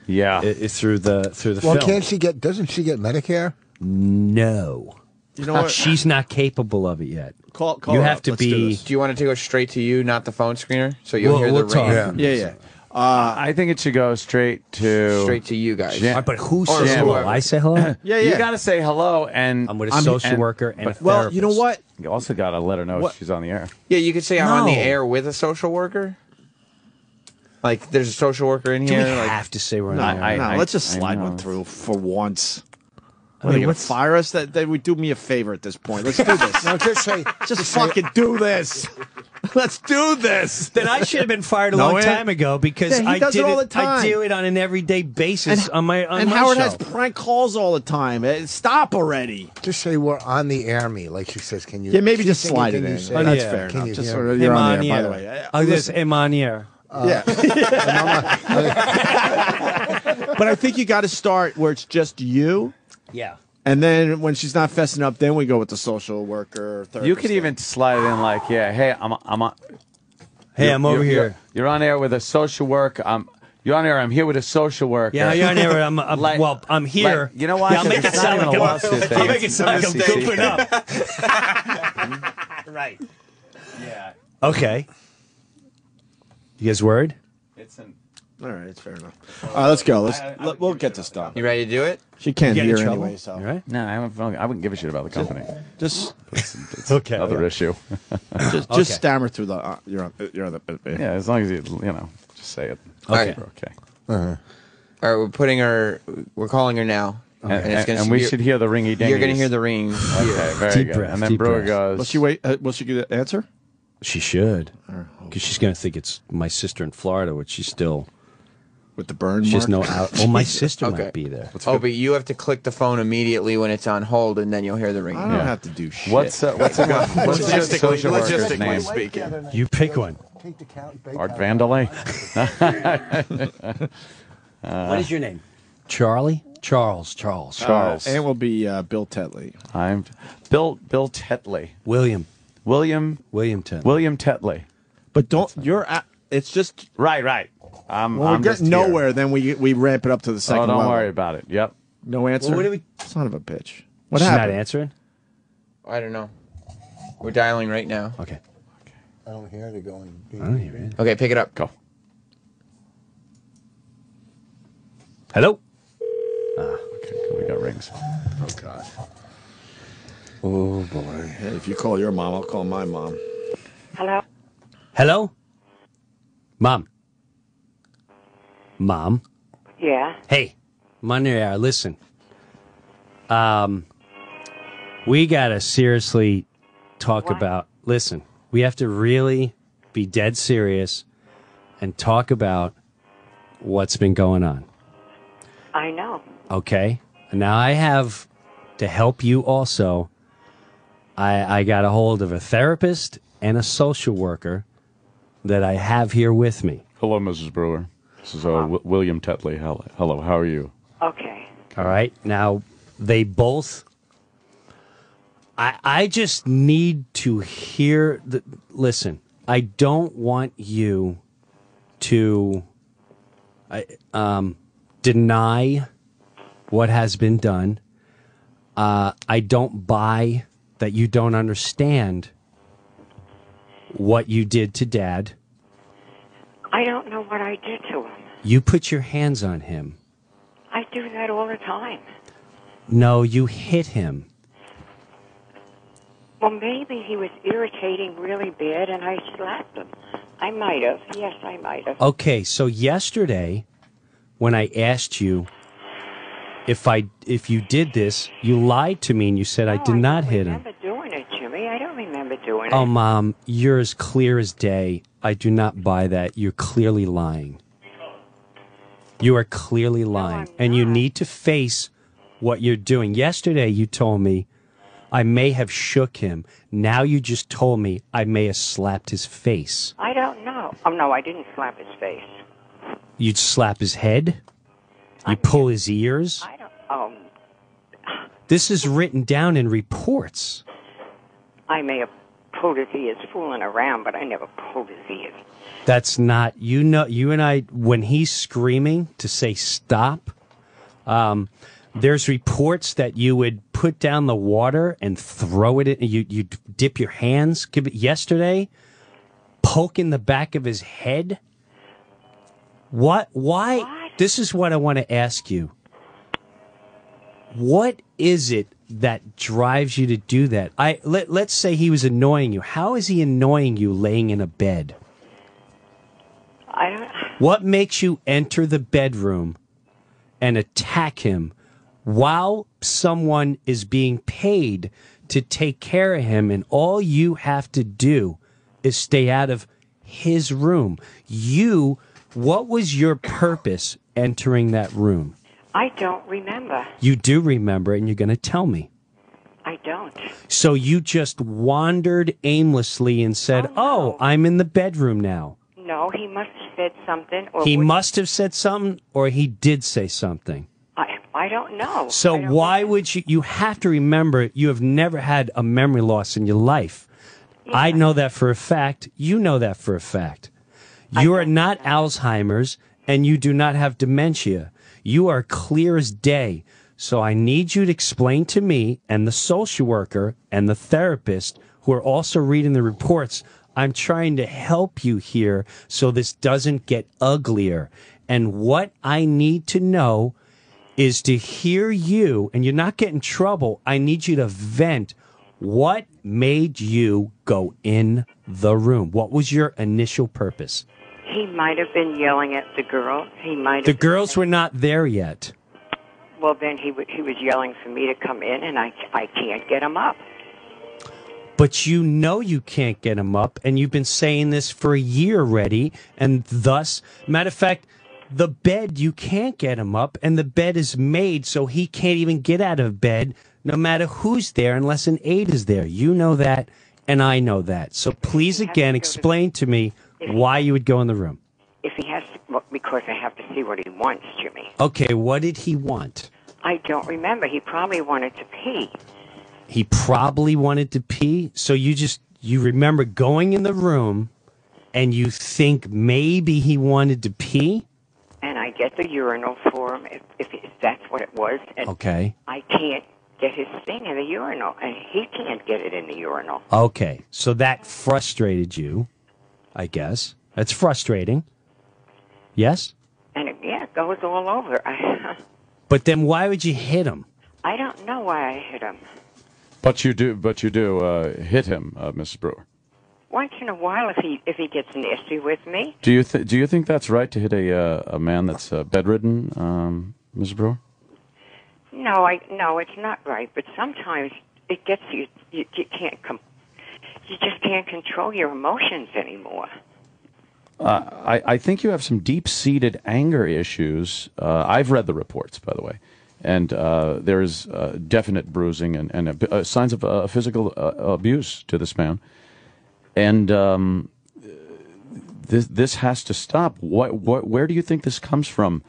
Yeah. through the Well, film. can't she get? Doesn't she get Medicare? No. You know what? She's not capable of it yet. Call You her have up. to Let's do be. this. Do you want it to go straight to you, not the phone screener? So you'll hear the we'll talk. ring Yeah. I think it should go straight to. straight to you guys. Yeah. All right, but who Or says hello? whoever. I say hello? Yeah, You got to say hello, and I'm with a social and- worker and a but- Well, therapist. you know what? You also got to let her know What? she's on the air. Yeah, you could say I'm on the No. air with a social worker. Like, there's a social worker in Do here. we like, have to say we're on No, the air? let's just I slide know. one through for once. What, are you gonna fire us? That would do me a favor at this point. Let's do this. No, just fucking do this. Let's do this. Then I should have been fired a long time ago because he does it all the time. I do it on an everyday basis on my and my Howard show. has prank calls all the time. Stop already. Just say we're on the air me, like she says. Can you? Yeah, maybe just slide it in. Say, That's fair enough. Just sort of, you're on the air, by the way. Oh, this Emmanuel. Yeah. But I think you got to start where it's just you. Yeah. And then when she's not fessing up, then we go with the social worker or therapist. You could even slide it in like, yeah, hey, I'm over here. You're on air with a social work. You're on air. I'm here with a social worker. Yeah, you're on air. I'm here. Like, you know why? Yeah, I'll make it sound like I'll make it sound like I'm goofing up. Right. Yeah. Okay. You guys word? All right, it's fair enough. All right, let's go. We'll get this done. You ready to do it? She can't You get in hear trouble? anyway, so. All right. No, I wouldn't give a shit about the company. Just It's another issue. just stammer through the. You're on the. Yeah, as long as you just say it. Okay. Okay. All right, we're calling her now. And we should hear the ringy dingies. You're going to hear the ring. Okay, very Deep good. breath, And then deep Breuer breath. goes. Will she wait? Will she get an answer? She should. Because she's going to think it's my sister in Florida, which she's still. With the burn She has mark? no out. Oh, my sister Okay. might be there. But you have to click the phone immediately when it's on hold, and then you'll hear the ring. I don't have to do shit. What's your social worker's name? speaking. You pick one. Take the count. Art Vandelay? What is your name? Charlie? Charles. Charles. And will be Bill Tetley. I'm Bill Tetley. William Ted. William Tetley. But don't. It's just. Right. When we I'm get just here. nowhere, then we ramp it up to the second Oh, don't level. worry about it. Yep. No answer? Well, what do we- Son of a bitch. What She's happened? not answering? I don't know. We're dialing right now. Okay. I don't hear it going. I don't hear it. Okay, pick it up. Go. Hello? Okay, we got rings. Oh, God. Oh boy. Hey, if you call your mom, I'll call my mom. Hello? Mom? Yeah. Hey, I'm on the air. Listen. We got to seriously talk about. Listen, we have to really be dead serious and talk about what's been going on. I know. Okay? Now I have to help you also. I got a hold of a therapist and a social worker that I have here with me. Hello, Mrs. Breuer. This is William Tetley. Hello, how are you? Okay. All right. Now, they both. I just need to hear the. Listen, I don't want you to deny what has been done. I don't buy that you don't understand what you did to Dad. I don't know what I did to him. You put your hands on him. I do that all the time. No, you hit him. Well, maybe he was irritating really bad and I slapped him. I might have. Yes, I might have. Okay, so yesterday, when I asked you if you did this, you lied to me and you said I did not hit him. I don't remember doing it, Jimmy. I don't remember doing Oh, it. Mom, you're as clear as day. I do not buy that. You're clearly lying. You are clearly lying. And you need to face what you're doing. Yesterday, you told me I may have shook him. Now you just told me I may have slapped his face. I don't know. Oh, no, I didn't slap his face. You'd slap his head? You pull his ears? I don't. This is written down in reports. I may have pulled his ears fooling around, but I never pulled his ears. That's not, you and I, when he's screaming to say stop, there's reports that you would put down the water and throw it in, you dip your hands. Yesterday, poke in the back of his head. Why? What? This is what I want to ask you. What is it that drives you to do that? Let's say he was annoying you. How is he annoying you laying in a bed? I don't. What makes you enter the bedroom and attack him while someone is being paid to take care of him, and all you have to do is stay out of his room. What was your purpose entering that room? I don't remember. You do remember, and you're going to tell me. I don't. So you just wandered aimlessly and said, no. I'm in the bedroom now. No, he must have said something. He must have said something, or he did say something. I don't know. So why would you have to remember, you have never had a memory loss in your life. Yeah. I know that for a fact. You know that for a fact. You are not Alzheimer's, and you do not have dementia. You are clear as day. So I need you to explain to me and the social worker and the therapist who are also reading the reports. I'm trying to help you here so this doesn't get uglier. And what I need to know is to hear you, and you're not getting in trouble. I need you to vent. What made you go in the room? What was your initial purpose? He might have been yelling at the girl. The girls were not there yet. Well, then he was yelling for me to come in, and I can't get him up. But you know you can't get him up, and you've been saying this for a year already, and thus, matter of fact, the bed, you can't get him up, and the bed is made so he can't even get out of bed, no matter who's there, unless an aide is there. You know that, and I know that. So please, again, explain to me why you would go in the room. If he has to, because I have to see what he wants, Jimmy. Okay, what did he want? I don't remember. He probably wanted to pee. He probably wanted to pee? So you remember going in the room, and you think maybe he wanted to pee? And I get the urinal for him, if that's what it was. And okay. I can't get his thing in the urinal, and he can't get it in the urinal. Okay, so that frustrated you, I guess. That's frustrating. Yes? And it goes all over. But then why would you hit him? I don't know why I hit him. But you do hit him, Mrs. Breuer. Once in a while, if he gets nasty with me. Do you think that's right to hit a man that's bedridden, Mrs. Breuer? No, it's not right. But sometimes it gets you. You can't you just can't control your emotions anymore. I think you have some deep-seated anger issues. I've read the reports, by the way, and there's definite bruising and signs of physical abuse to this man. And this has to stop. Where do you think this comes from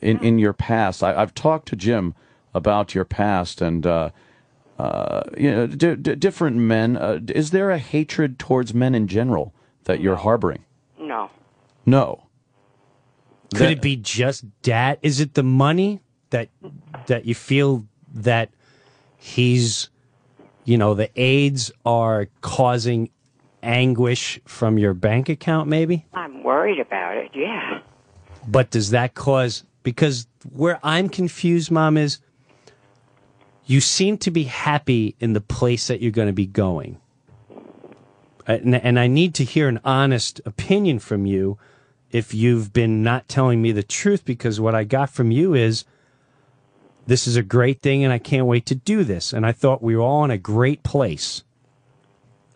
in your past? I've talked to Jim about your past and different men. Is there a hatred towards men in general that you're harboring? No. Could it be just Dad? Is it the money that you feel that he's, the aides are causing anguish from your bank account, maybe? I'm worried about it, yeah. But does that cause, because where I'm confused, Mom, is you seem to be happy in the place that you're going to be going. And I need to hear an honest opinion from you if you've been not telling me the truth, because what I got from you is this is a great thing and I can't wait to do this. And I thought we were all in a great place.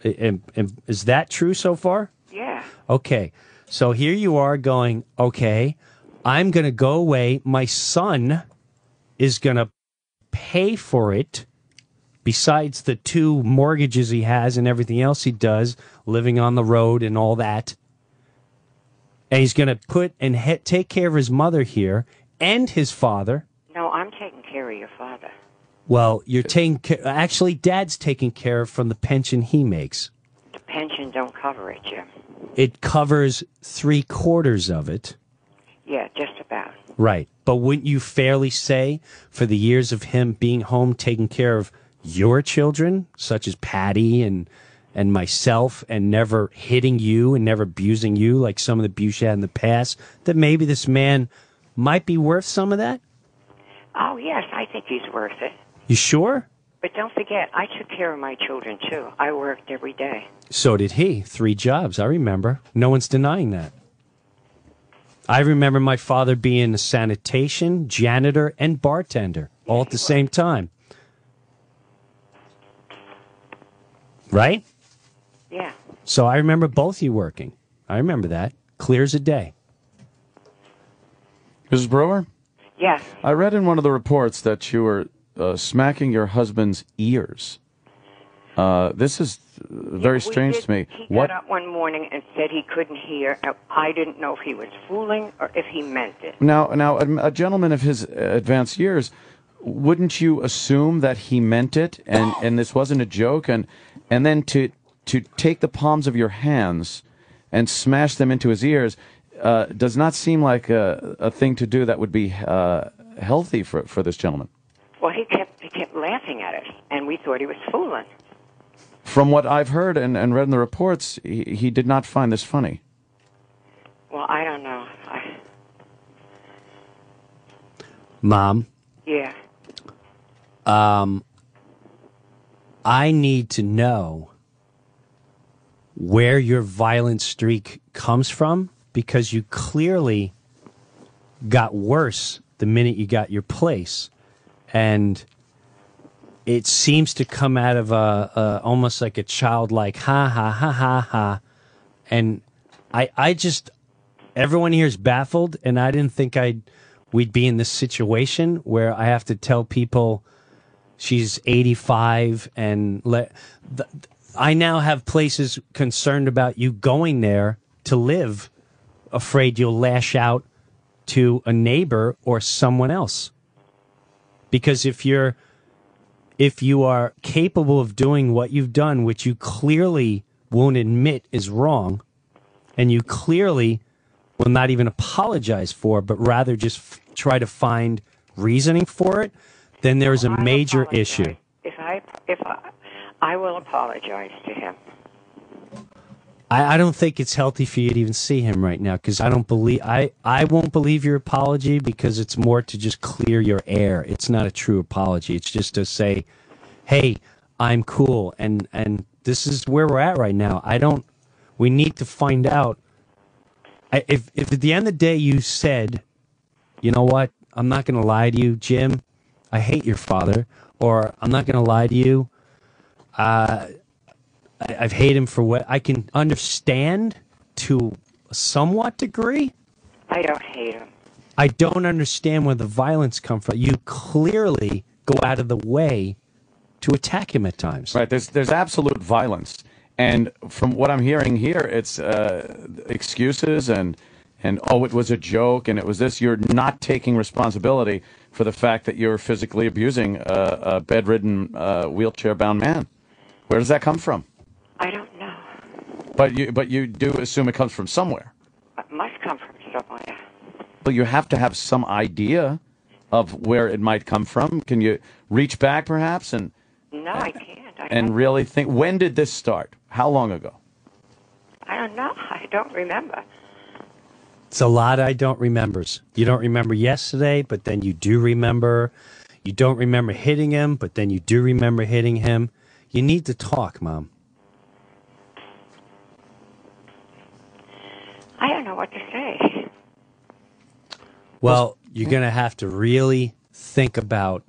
And is that true so far? Yeah. Okay. So here you are going, okay, I'm going to go away. My son is going to pay for it. Besides the 2 mortgages he has and everything else he does, living on the road and all that. And he's going to put and take care of his mother here and his father. No, I'm taking care of your father. Well, you're taking care. Actually, Dad's taking care of from the pension he makes. The pension don't cover it, Jim. It covers 3/4 of it. Yeah, just about. Right. But wouldn't you fairly say for the years of him being home taking care of your children, such as Patty and myself, and never hitting you and never abusing you like some of the abuse you had in the past, that maybe this man might be worth some of that? Oh, yes, I think he's worth it. You sure? But don't forget, I took care of my children, too. I worked every day. So did he. 3 jobs, I remember. No one's denying that. I remember my father being a sanitation, janitor, and bartender. all at the same time. Right? Yeah. So I remember both you working. I remember that. Clear as a day. Mrs. Breuer? Yes. I read in one of the reports that you were smacking your husband's ears. This is very strange to me. He got up one morning and said he couldn't hear. I didn't know if he was fooling or if he meant it. Now, a gentleman of his advanced years, wouldn't you assume that he meant it and this wasn't a joke? And then to take the palms of your hands and smash them into his ears does not seem like a thing to do that would be healthy for this gentleman. Well, he kept laughing at us, and we thought he was fooling. From what I've heard and read in the reports, he did not find this funny. Well, I don't know. Mom? Yeah. I need to know where your violent streak comes from, because you clearly got worse the minute you got your place. And it seems to come out of almost like a childlike ha ha ha ha ha. And I just, everyone here is baffled, and I didn't think we'd be in this situation where I have to tell people she's 85 and I now have places concerned about you going there to live, afraid you'll lash out to a neighbor or someone else. Because if you are capable of doing what you've done, which you clearly won't admit is wrong, and you clearly will not even apologize for, but rather just try to find reasoning for it, then there is a major issue. I will apologize to him. I don't think it's healthy for you to even see him right now, because I won't believe your apology, because it's more to just clear your air. It's not a true apology. It's just to say, hey, I'm cool, and this is where we're at right now. We need to find out. If at the end of the day you said, you know what, I'm not going to lie to you, Jim, I hate your father, or I'm not going to lie to you, I've hated him for what I can understand to a somewhat degree. I don't hate him. I don't understand where the violence comes from. You clearly go out of the way to attack him at times. Right. There's absolute violence, and from what I'm hearing here, it's excuses and oh, it was a joke, and it was this. You're not taking responsibility for the fact that you're physically abusing a bedridden, wheelchair-bound man. Where does that come from? I don't know. But you do assume it comes from somewhere. It must come from somewhere. Well, you have to have some idea of where it might come from. Can you reach back, perhaps, and no, I can't. And really think, when did this start? How long ago? I don't know. I don't remember. It's a lot I don't remembers. You don't remember yesterday, but then you do remember. You don't remember hitting him, but then you do remember hitting him. You need to talk, Mom. I don't know what to say. Well, you're going to have to really think about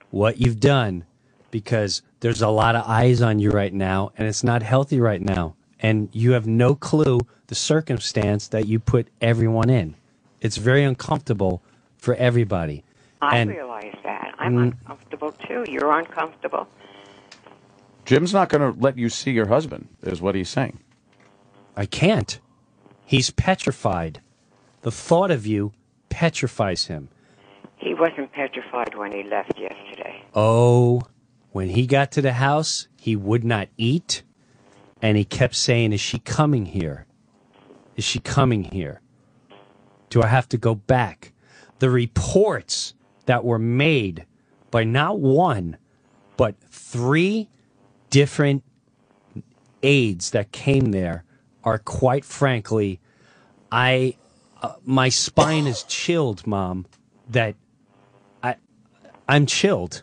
what you've done, because there's a lot of eyes on you right now, and it's not healthy right now. And you have no clue the circumstance that you put everyone in. It's very uncomfortable for everybody. I realize that. I'm uncomfortable, too. You're uncomfortable. Jim's not going to let you see your husband, is what he's saying. I can't. He's petrified. The thought of you petrifies him. He wasn't petrified when he left yesterday. Oh, when he got to the house, he would not eat, and he kept saying, is she coming here? Is she coming here? Do I have to go back? The reports that were made by not one, but 3 different aides that came there are, quite frankly, my spine is chilled, Mom, that I'm chilled.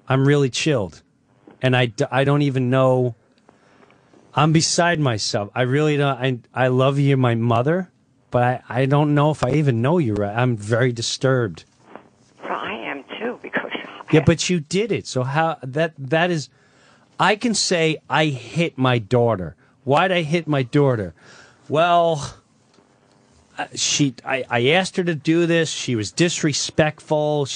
I'm really chilled. And I don't even know. I'm beside myself. I really don't. I love you, my mother, but I don't know if I even know you right. I'm very disturbed. Well, I am, too, because Yeah, but you did it. So how that is, I can say I hit my daughter. Why'd I hit my daughter? Well, I asked her to do this. She was disrespectful.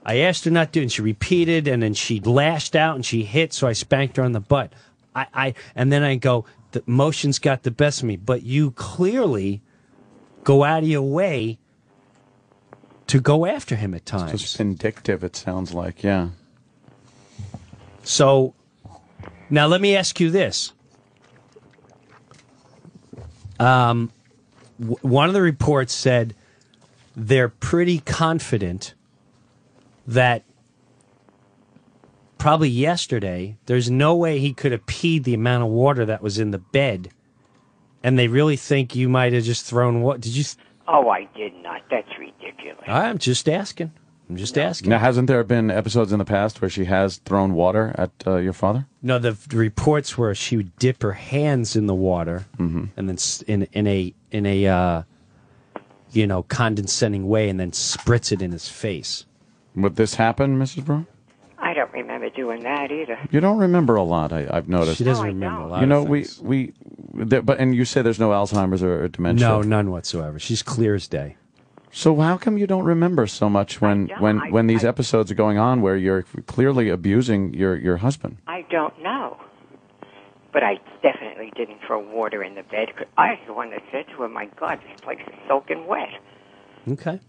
I asked her not to, and she repeated, and then she lashed out and she hit. So I spanked her on the butt. And then I go, the emotions got the best of me. But you clearly go out of your way to go after him at times. It's just vindictive, it sounds like, yeah. So, now let me ask you this. One of the reports said they're pretty confident that probably yesterday, there's no way he could have peed the amount of water that was in the bed. And they really think you might have just thrown what? Did you? Oh, I did not. That's ridiculous. I'm just asking. asking. Now, hasn't there been episodes in the past where she has thrown water at your father? No, the reports were she would dip her hands in the water and then in a condescending way, and then spritz it in his face. Would this happen, Mrs. Breuer? I don't remember doing that either. You don't remember a lot, I've noticed. She doesn't remember a lot. And you say there's no Alzheimer's or dementia? No, none whatsoever. She's clear as day. So how come you don't remember so much when these episodes are going on where you're clearly abusing your husband? I don't know. But I definitely didn't throw water in the bed. I was the one that said to her, my God, this place is soaking wet. Okay.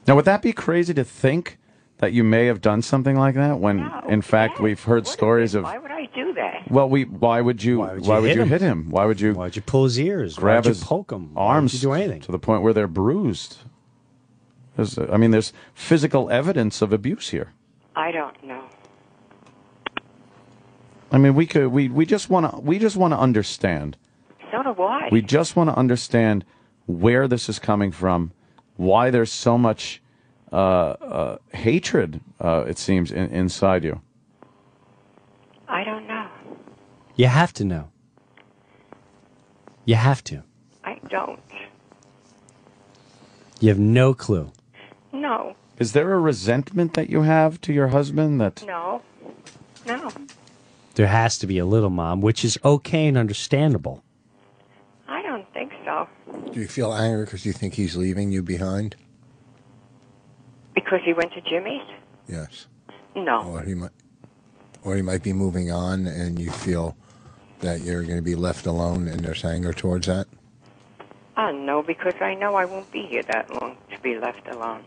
Now, would that be crazy to think that you may have done something like that when, in fact, we've heard stories of... Why would I do that? Well, why would you hit him? Why would you pull his ears? Grab Why'd you his poke him? arms Why'd you do anything? to the point where they're bruised? There's physical evidence of abuse here. I don't know. We just want to understand. So do I. We just want to understand where this is coming from, why there's so much hatred, it seems, inside you. I don't know. You have to know. You have to. I don't. You have no clue. No. Is there a resentment that you have to your husband that... No. There has to be a little, Mom, which is okay and understandable. I don't think so. Do you feel angry because you think he's leaving you behind? Because he went to Jimmy's? Yes. No. Or he might be moving on and you feel that you're going to be left alone and there's anger towards that? No, because I know I won't be here that long to be left alone.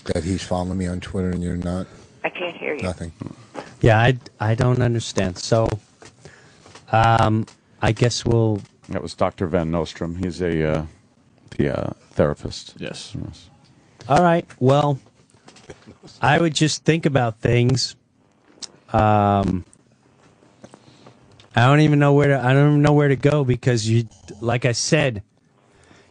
That he's following me on Twitter and you're not? I can't hear you. Nothing. Yeah, I don't understand. So, I guess we'll... That was Dr. Van Nostrum. He's the therapist. Yes. All right. Well, I would just think about things. I don't even know where to go because you, like I said,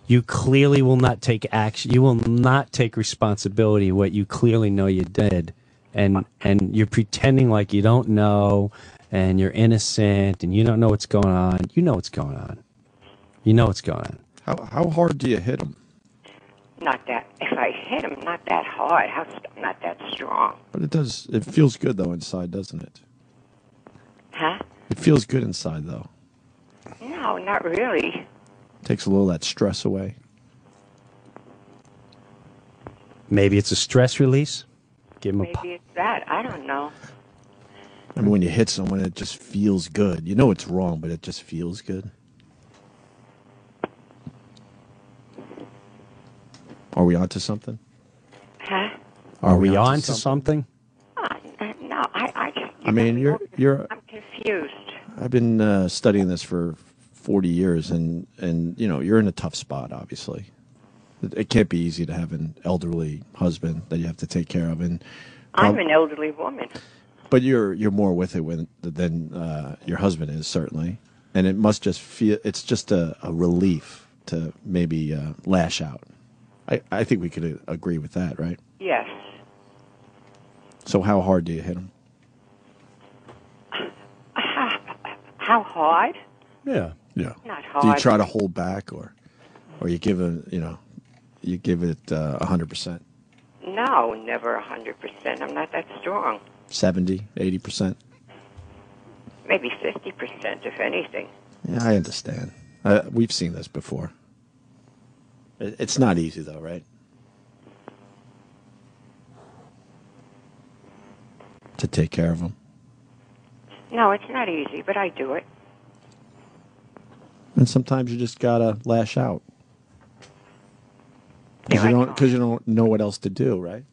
you clearly will not take action. You will not take responsibility what you clearly know you did, and you're pretending like you don't know, and you're innocent, and you don't know what's going on. You know what's going on. You know what's going on. How hard do you hit him? Not that. If I hit him, not that hard. Not that strong. But it does. It feels good though inside, doesn't it? Huh? It feels good inside though. No, not really. Takes a little of that stress away. Maybe it's a stress release. Give him Maybe it's that. I don't know. I mean, when you hit someone, it just feels good. You know it's wrong, but it just feels good. Are we on to something? Huh? Are we on to something? No, I just... I mean, I'm confused. I've been studying this for 40 years, and you're in a tough spot, obviously. It can't be easy to have an elderly husband that you have to take care of. And I'm an elderly woman. But you're more with it than your husband is, certainly. And it must just feel, it's just a relief to maybe lash out. I think we could agree with that, right? Yes. So how hard do you hit him? How hard? Yeah. Yeah. Not hard. Do you try to hold back, or you give it, you give it 100%? No, never 100%. I'm not that strong. 70, 80%. Maybe 50%, if anything. Yeah, I understand. We've seen this before. It's not easy, though, right? To take care of them. No, it's not easy, but I do it. And sometimes you just gotta lash out. Because you don't know what else to do, right?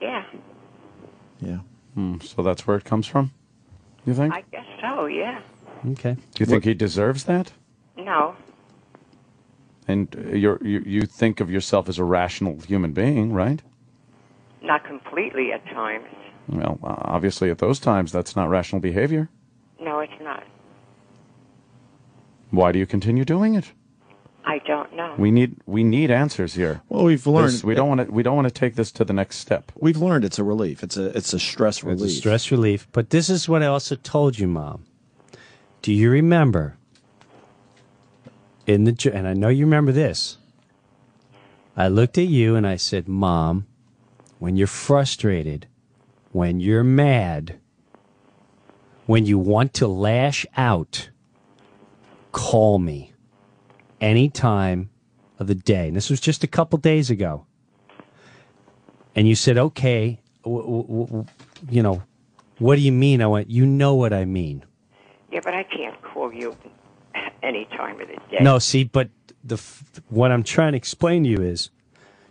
Yeah. Yeah. So that's where it comes from, you think? I guess so, yeah. Okay. Do you think he deserves that? No. And you think of yourself as a rational human being, right? Not completely at times. Well, obviously at those times that's not rational behavior. No, it's not. Why do you continue doing it? I don't know. We need answers here. Well, we've learned we don't want to take this to the next step. We've learned it's a relief. It's a stress relief. It's a stress relief. But this is what I also told you, Mom. Do you remember and I know you remember this. I looked at you and I said, Mom, when you're frustrated, when you're mad, when you want to lash out, call me any time of the day. And this was just a couple days ago. And you said, okay, what do you mean? I went, you know what I mean. Yeah, but I can't call you any time of the day. No, see, but what I'm trying to explain to you is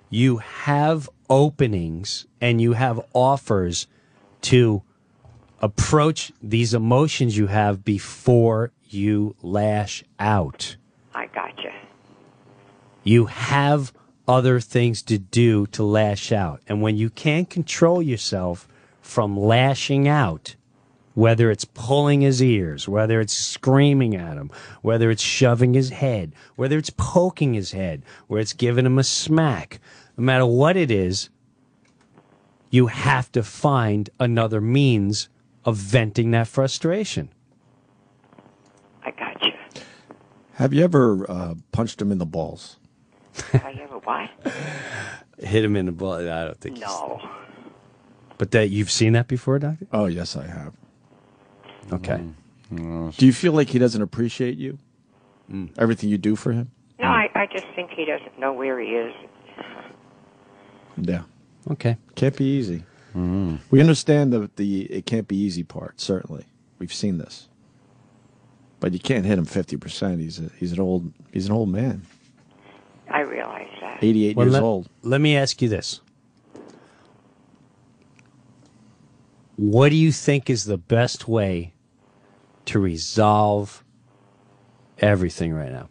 you have openings and you have offers to approach these emotions you have before you lash out. I gotcha. You have other things to do to lash out. And when you can't control yourself from lashing out, whether it's pulling his ears, whether it's screaming at him, whether it's shoving his head, whether it's poking his head, whether it's giving him a smack, no matter what it is, you have to find another means of venting that frustration. I gotcha. Have you ever punched him in the balls? Have I ever what? Hit him in the ball? I don't think No. But that you've seen that before, Doctor? Oh, yes, I have. Okay. Do you feel like he doesn't appreciate you? Everything you do for him? No, I just think he doesn't know where he is. Yeah. Okay. Can't be easy. We understand the it can't be easy part, certainly. We've seen this. But you can't hit him 50%. He's an old man. I realize that. 88 years old. Let me ask you this. What do you think is the best way to resolve everything right now?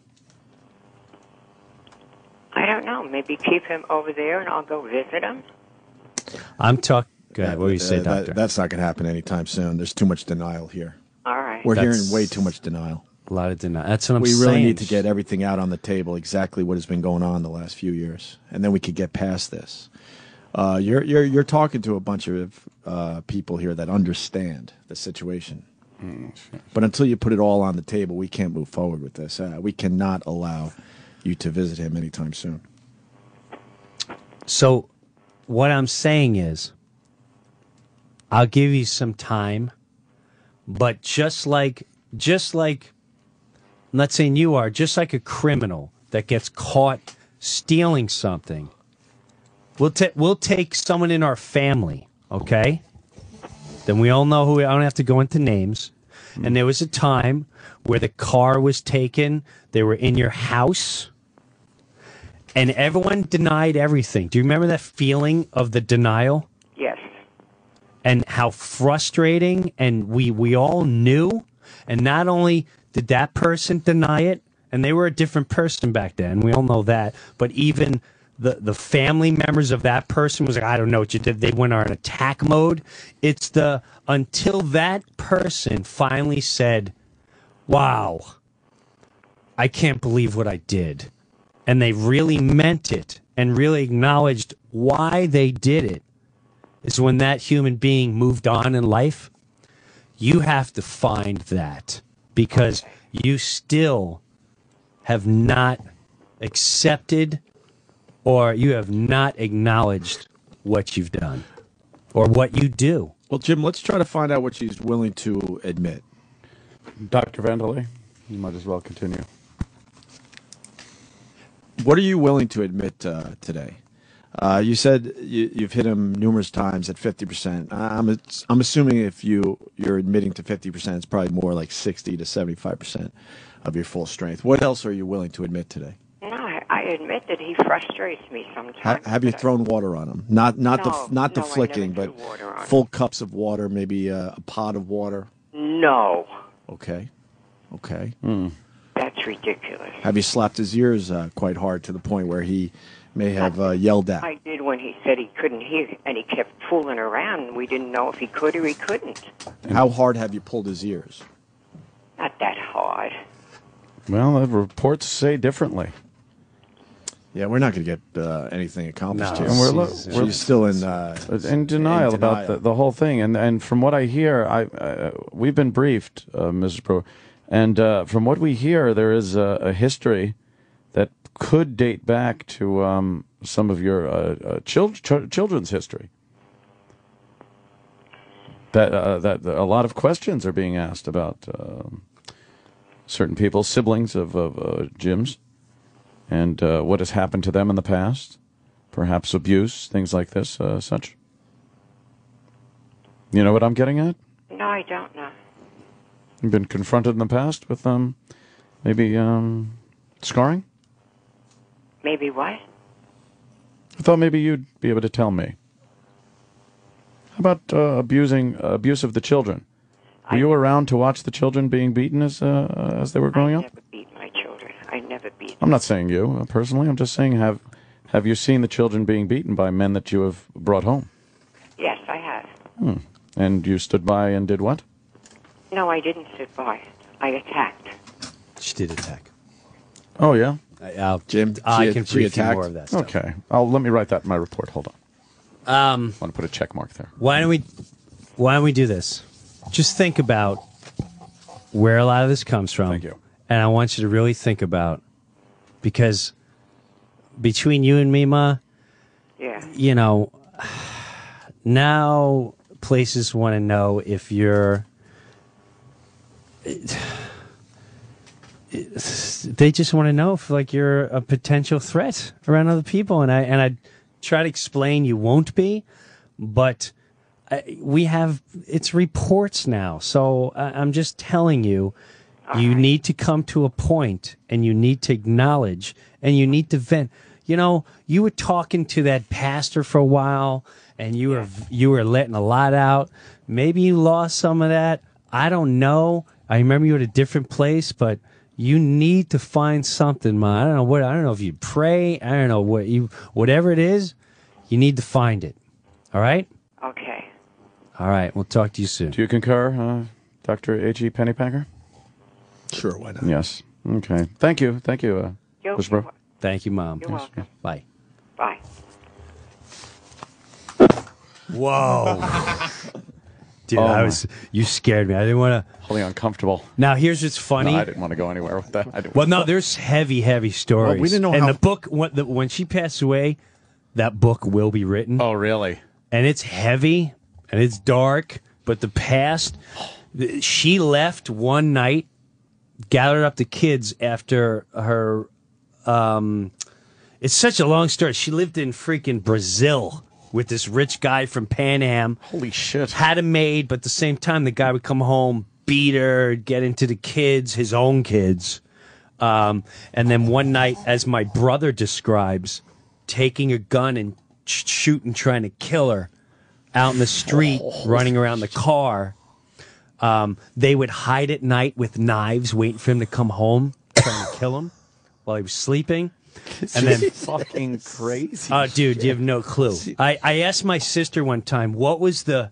I don't know. Maybe keep him over there and I'll go visit him. I'm talking. Go ahead. What do you say, Doctor? That's not going to happen anytime soon. There's too much denial here. All right. We're hearing way too much denial. A lot of denial. That's what I'm saying. We really need to get everything out on the table, exactly what has been going on the last few years, and then we could get past this. You're talking to a bunch of people here that understand the situation. But until you put it all on the table, we can't move forward with this. We cannot allow you to visit him anytime soon. So what I'm saying is I'll give you some time, but just like I'm not saying you are, just like a criminal that gets caught stealing something, we'll take someone in our family, okay? Then we all know who. I don't have to go into names. And there was a time where the car was taken. They were in your house, and everyone denied everything. Do you remember that feeling of the denial? Yes. And how frustrating, and we all knew. And not only did that person deny it, and they were a different person back then, we all know that, but even the family members of that person was like, I don't know what you did. They went on attack mode. It's until that person finally said, wow, I can't believe what I did. And they really meant it and really acknowledged why they did it, is when that human being moved on in life. You have to find that, because you still have not accepted or you have not acknowledged what you've done or what you do. Well, Jim, let's try to find out what she's willing to admit. Dr. Vanderlei, you might as well continue. What are you willing to admit today? You said you've hit him numerous times at 50%. I'm assuming if you're admitting to 50%, it's probably more like 60 to 75% of your full strength. What else are you willing to admit today? No, I admit that he frustrates me sometimes. Have you thrown water on him? Not the I flicking, never but threw water on full him. cups of water, maybe a pot of water. No. Okay. That's ridiculous. Have you slapped his ears quite hard to the point where he may have yelled at? I did when he said he couldn't hear, and he kept fooling around, and we didn't know if he could or he couldn't. How hard have you pulled his ears? Not that hard. Well, the reports say differently. Yeah, we're not going to get anything accomplished here. And we're She's still in denial about the whole thing. And from what I hear, we've been briefed, Mrs. Breuer, and from what we hear, there is a history that could date back to some of your children's history. That a lot of questions are being asked about certain people, siblings of Jim's, and what has happened to them in the past, perhaps abuse, things like this, such. You know what I'm getting at? No, I don't know. You've been confronted in the past with maybe scarring? Maybe what? I thought maybe you'd be able to tell me. How about abuse of the children? Were you around to watch the children being beaten as they were growing up? I never beat my children. I never beat them. I'm not saying you personally. I'm just saying have you seen the children being beaten by men that you have brought home? Yes, I have. And you stood by and did what? No, I didn't sit by. I attacked. She did attack. Oh yeah. Jim, I can she brief you attacked? more of that stuff. Okay. Let me write that in my report. Hold on. I want to put a check mark there. Why don't we do this? Just think about where a lot of this comes from. Thank you. And I want you to really think about, because between you and me, Ma, Yeah. you know, now places want to know if you're. They just want to know if, like, you're a potential threat around other people, and I try to explain you won't be, but we have it's reports now, so I'm just telling you, you need to come to a point, and you need to acknowledge, and you need to vent. You know, you were talking to that pastor for a while, and you were letting a lot out. Maybe you lost some of that. I don't know. I remember you at a different place, but you need to find something, Ma. I don't know what. I don't know if you pray. I don't know what you. Whatever it is, you need to find it. All right. Okay. All right. We'll talk to you soon. Do you concur, Dr. H.E. Pennypacker? Sure, why not? Yes. Okay. Thank you. You're Ms. Breuer. Thank you, Mom. You're welcome. Bye. Bye. Whoa. Dude, you scared me. I didn't want to. Wholly uncomfortable. Now, here's what's funny. No, I didn't want to go anywhere with that. Well, no, there's heavy stories. Well, we didn't know and how- the book, when she passed away, that book will be written. Oh, really? And it's heavy and it's dark, but the past. She left one night, gathered up the kids after her. It's such a long story. She lived in freaking Brazil with this rich guy from Pan Am. Holy shit. Had a maid, but at the same time, the guy would come home, beat her, get into the kids, his own kids. And then one night, as my brother describes, taking a gun and shooting, trying to kill her out in the street, running around the car. They would hide at night with knives, waiting for him to come home, trying to kill him while he was sleeping. And then fucking crazy. Oh, dude, you have no clue. I asked my sister one time, what was the...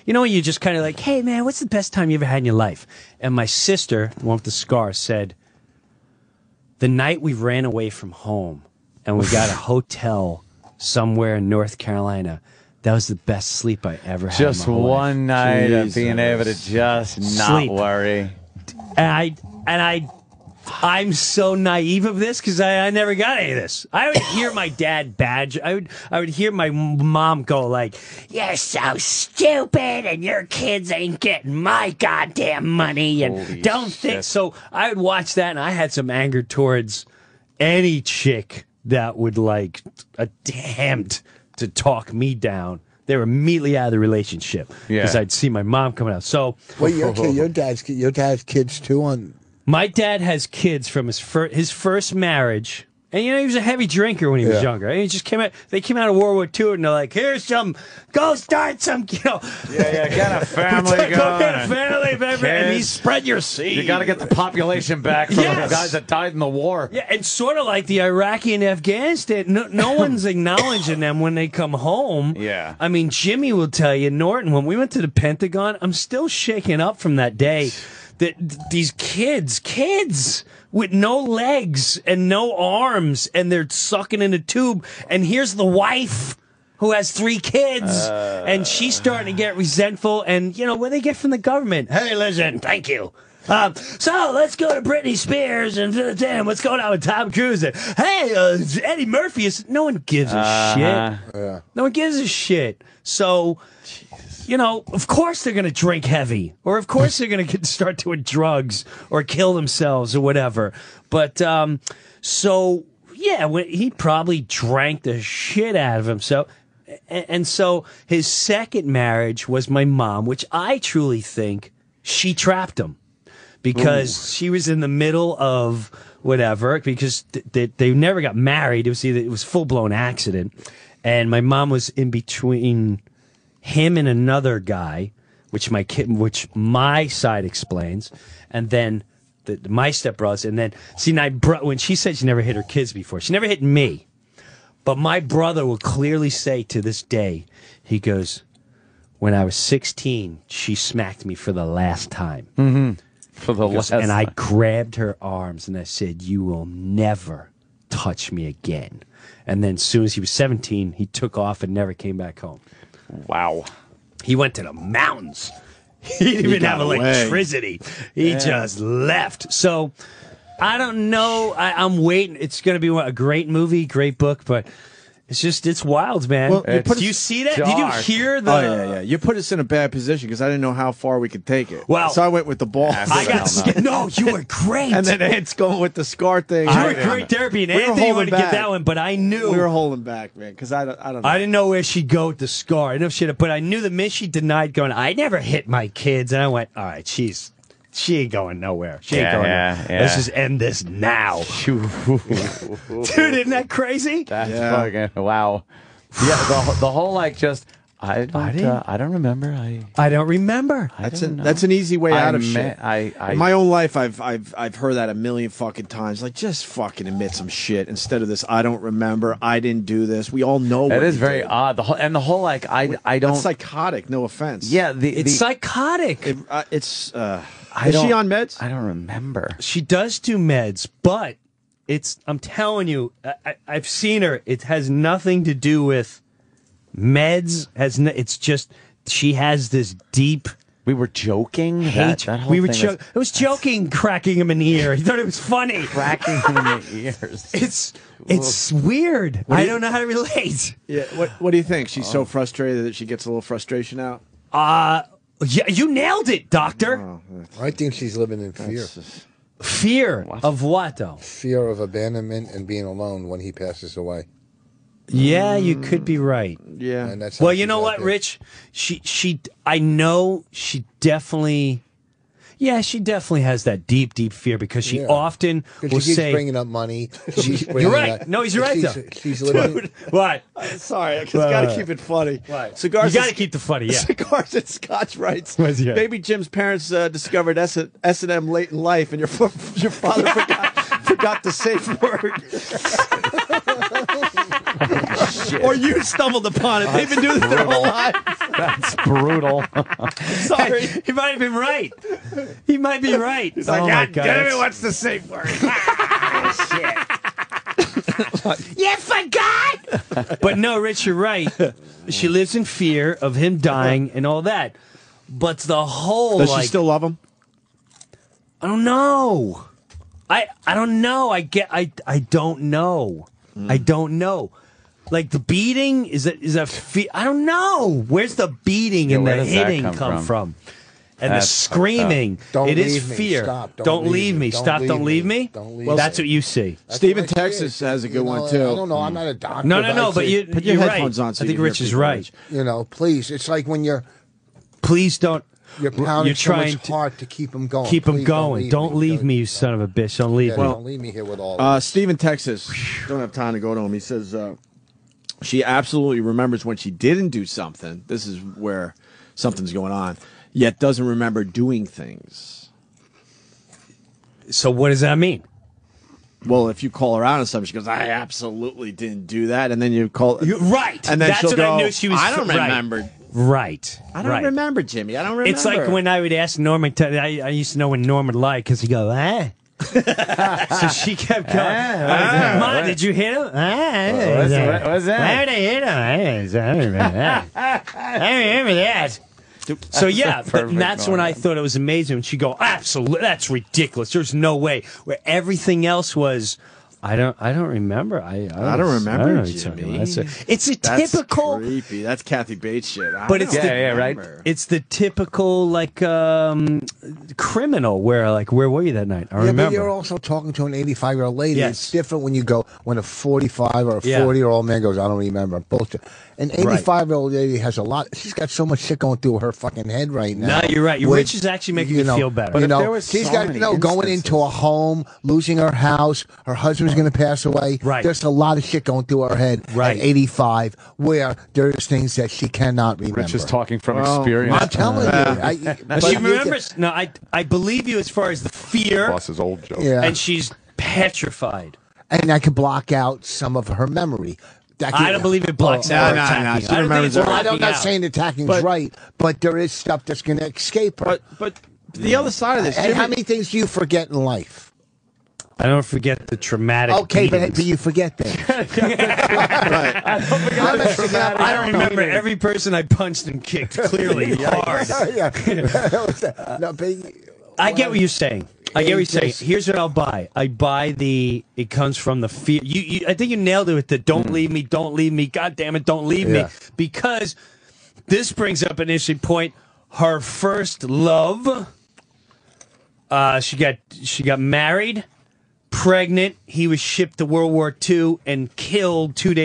You know, you just kind of like, hey, man, what's the best time you ever had in your life? And my sister, the one with the scar, said, the night we ran away from home and we got a hotel somewhere in North Carolina. That was the best sleep I ever had Just in my whole life. one night of Jesus. being able to just not Sleep. worry. And I I'm so naive of this because I never got any of this. I would hear my dad badge. I would hear my mom go like, "You're so stupid, and your kids ain't getting my goddamn money." And Holy don't shit. think so. I would watch that, and I had some anger towards any chick that would like attempt to talk me down. They were immediately out of the relationship because I'd see my mom coming out. So, well, your dad's kids too on. My dad has kids from his first marriage. And, he was a heavy drinker when he was younger. And he just came out. They came out of World War II, and they're like, "Here's go start some, get a family going. Go get a family, baby, and spread your seed. You got to get the population back from the guys that died in the war." Yeah, and sort of like the Iraqi and Afghanistan, no one's acknowledging them when they come home. Yeah. I mean, Jimmy will tell you, Norton, when we went to the Pentagon, I'm still shaken up from that day. That these kids with no legs and no arms, and they're sucking in a tube. And here's the wife who has 3 kids, and she's starting to get resentful. And what they get from the government? Hey, listen, thank you. So let's go to Britney Spears and what's going on with Tom Cruise? Hey, Eddie Murphy is. No one gives a shit. Yeah. No one gives a shit. So. Of course they're going to drink heavy, or of course they're going to start doing drugs or kill themselves or whatever. But when he probably drank the shit out of himself. And so his second marriage was my mom, which I truly think she trapped him because she was in the middle of whatever, because they never got married. It was full blown accident, and my mom was in between him and another guy, which my side explains, and then my stepbrothers, and then when she said she never hit her kids before, she never hit me, but my brother will clearly say to this day, he goes, "When I was 16, she smacked me for the last time." Mm-hmm. For the last time. And I grabbed her arms and I said, "You will never touch me again." And then as soon as he was 17, he took off and never came back home. Wow. He went to the mountains. He didn't even have electricity. He just left. So, I don't know. I'm waiting. It's going to be a great movie, great book, but it's wild, man. Well, do you see that? Dark. Did you hear the... Oh, yeah. You put us in a bad position because I didn't know how far we could take it. Well, so I went with the ball. I got scared. No, you were great. And then Ant's going with the scar thing. You were great therapy, and Anthony wanted to get that one, but I knew... We were holding back, man, because I don't know. I didn't know where she'd go with the scar. I didn't know if she'd... But I knew the minute she denied going, "I never hit my kids," and I went, all right, she ain't going nowhere. She ain't going nowhere. Let's just end this now. Dude, isn't that crazy? That's fucking... Wow. Yeah, the whole I don't remember. I don't remember. That's an easy way out of shit. In my own life, I've heard that a million fucking times. Like, just fucking admit some shit instead of this. I don't remember. I didn't do this. We all know. It is very odd. The whole I don't. That's psychotic. No offense. Yeah, it's psychotic. Is she on meds? I don't remember. She does do meds, but I'm telling you, I've seen her. It has nothing to do with meds. It's just she has this deep. We were joking. Hate. That whole thing It was joking, cracking him in the ear. He thought it was funny. Cracking him in the ears. It's weird. I don't know how to relate. Yeah. What do you think? She's so frustrated that she gets a little frustration out. Yeah, you nailed it, Doctor. I think she's living in fear. Fear of what, though? Fear of abandonment and being alone when he passes away. Yeah, you could be right. Yeah. And that's well, you know what, Rich? I know she definitely... Yeah, she definitely has that deep, deep fear because she often will she keeps say... bringing up money. You're right. No, he's right, though. She's living... Dude, what? Sorry, I just got to keep it funny. What? Cigars. You got to keep the funny, yeah. Cigars and Scotch writes. Baby Jim's parents discovered S&M late in life, and your father forgot the safe word. Or you stumbled upon it. They've been doing this their whole lives. That's brutal. Sorry. He might have been right. He might be right. He's like, God damn it, what's the safe word? Shit. You forgot! But no, Rich, you're right. She lives in fear of him dying and all that. But the whole, Does she still love him? I don't know. I don't know. I don't know. I don't know. Like the beating is I don't know. Where's the beating and the hitting come from? And the screaming. It is fear. Stop. Don't leave me. Stop. Don't leave me. Well, that's what you see. Stephen Texas has a good one too. I don't know. I'm not a doctor. No. But put your you're headphones right. on. So I think you Rich is right. Please. It's like when you're. Please don't. You're pounding You're trying so much hard to keep them going. Keep them Please going. Don't leave me, you son of a bitch. Don't leave me. Don't leave me here with all. Stephen Texas. Don't have time to go to him. He says she absolutely remembers when she didn't do something. This is where something's going on. Yet doesn't remember doing things. So what does that mean? Well, if you call her out on something, she goes, "I absolutely didn't do that," and then you call, right? And then that's she'll what go, I knew she was. I don't remember. Right. I don't remember, Jimmy. I don't remember. It's like when I would ask Norman. I used to know when Norman lied because he'd go, "Ah." So she kept going. Mom, did you hit him? What's that? Why did I hit him? I don't remember that. I remember that. So yeah, and that's when I thought it was amazing when she'd go, absolutely, that's ridiculous. There's no way. Where everything else was, I don't remember. I don't remember, Jimmy. It's a typical creepy. That's Kathy Bates shit. But it's right. It's the typical like criminal where were you that night? I remember. But you're also talking to an 85-year-old lady. Yes. It's different when you go when a 45 or a 40-year-old man goes, I don't remember. Bullshit. An 85-year-old lady has a lot. She's got so much shit going through her fucking head right now. No, you're right. Rich is actually making me feel better. But she's got going into a home, losing her house. Her husband's going to pass away. Right. There's a lot of shit going through her head at 85 where there's things that she cannot remember. Rich is talking from experience. I'm telling you. She remembers. No, I believe you as far as the fear. Boss's old joke. Yeah. And she's petrified. And I can block out some of her memory. I don't believe it blocks out. She remembers I'm not saying attacking's right, but there is stuff that's going to escape her. But the other side of this, and how many things do you forget in life? I don't forget the traumatic. Okay, but you forget things. I don't remember every person I punched and kicked clearly hard. I get what you're saying. Here's what I'll buy. I buy it comes from the fear. I think you nailed it with the don't leave me, God damn it, don't leave me. Because this brings up an interesting point. Her first love, she got married, pregnant. He was shipped to World War II and killed 2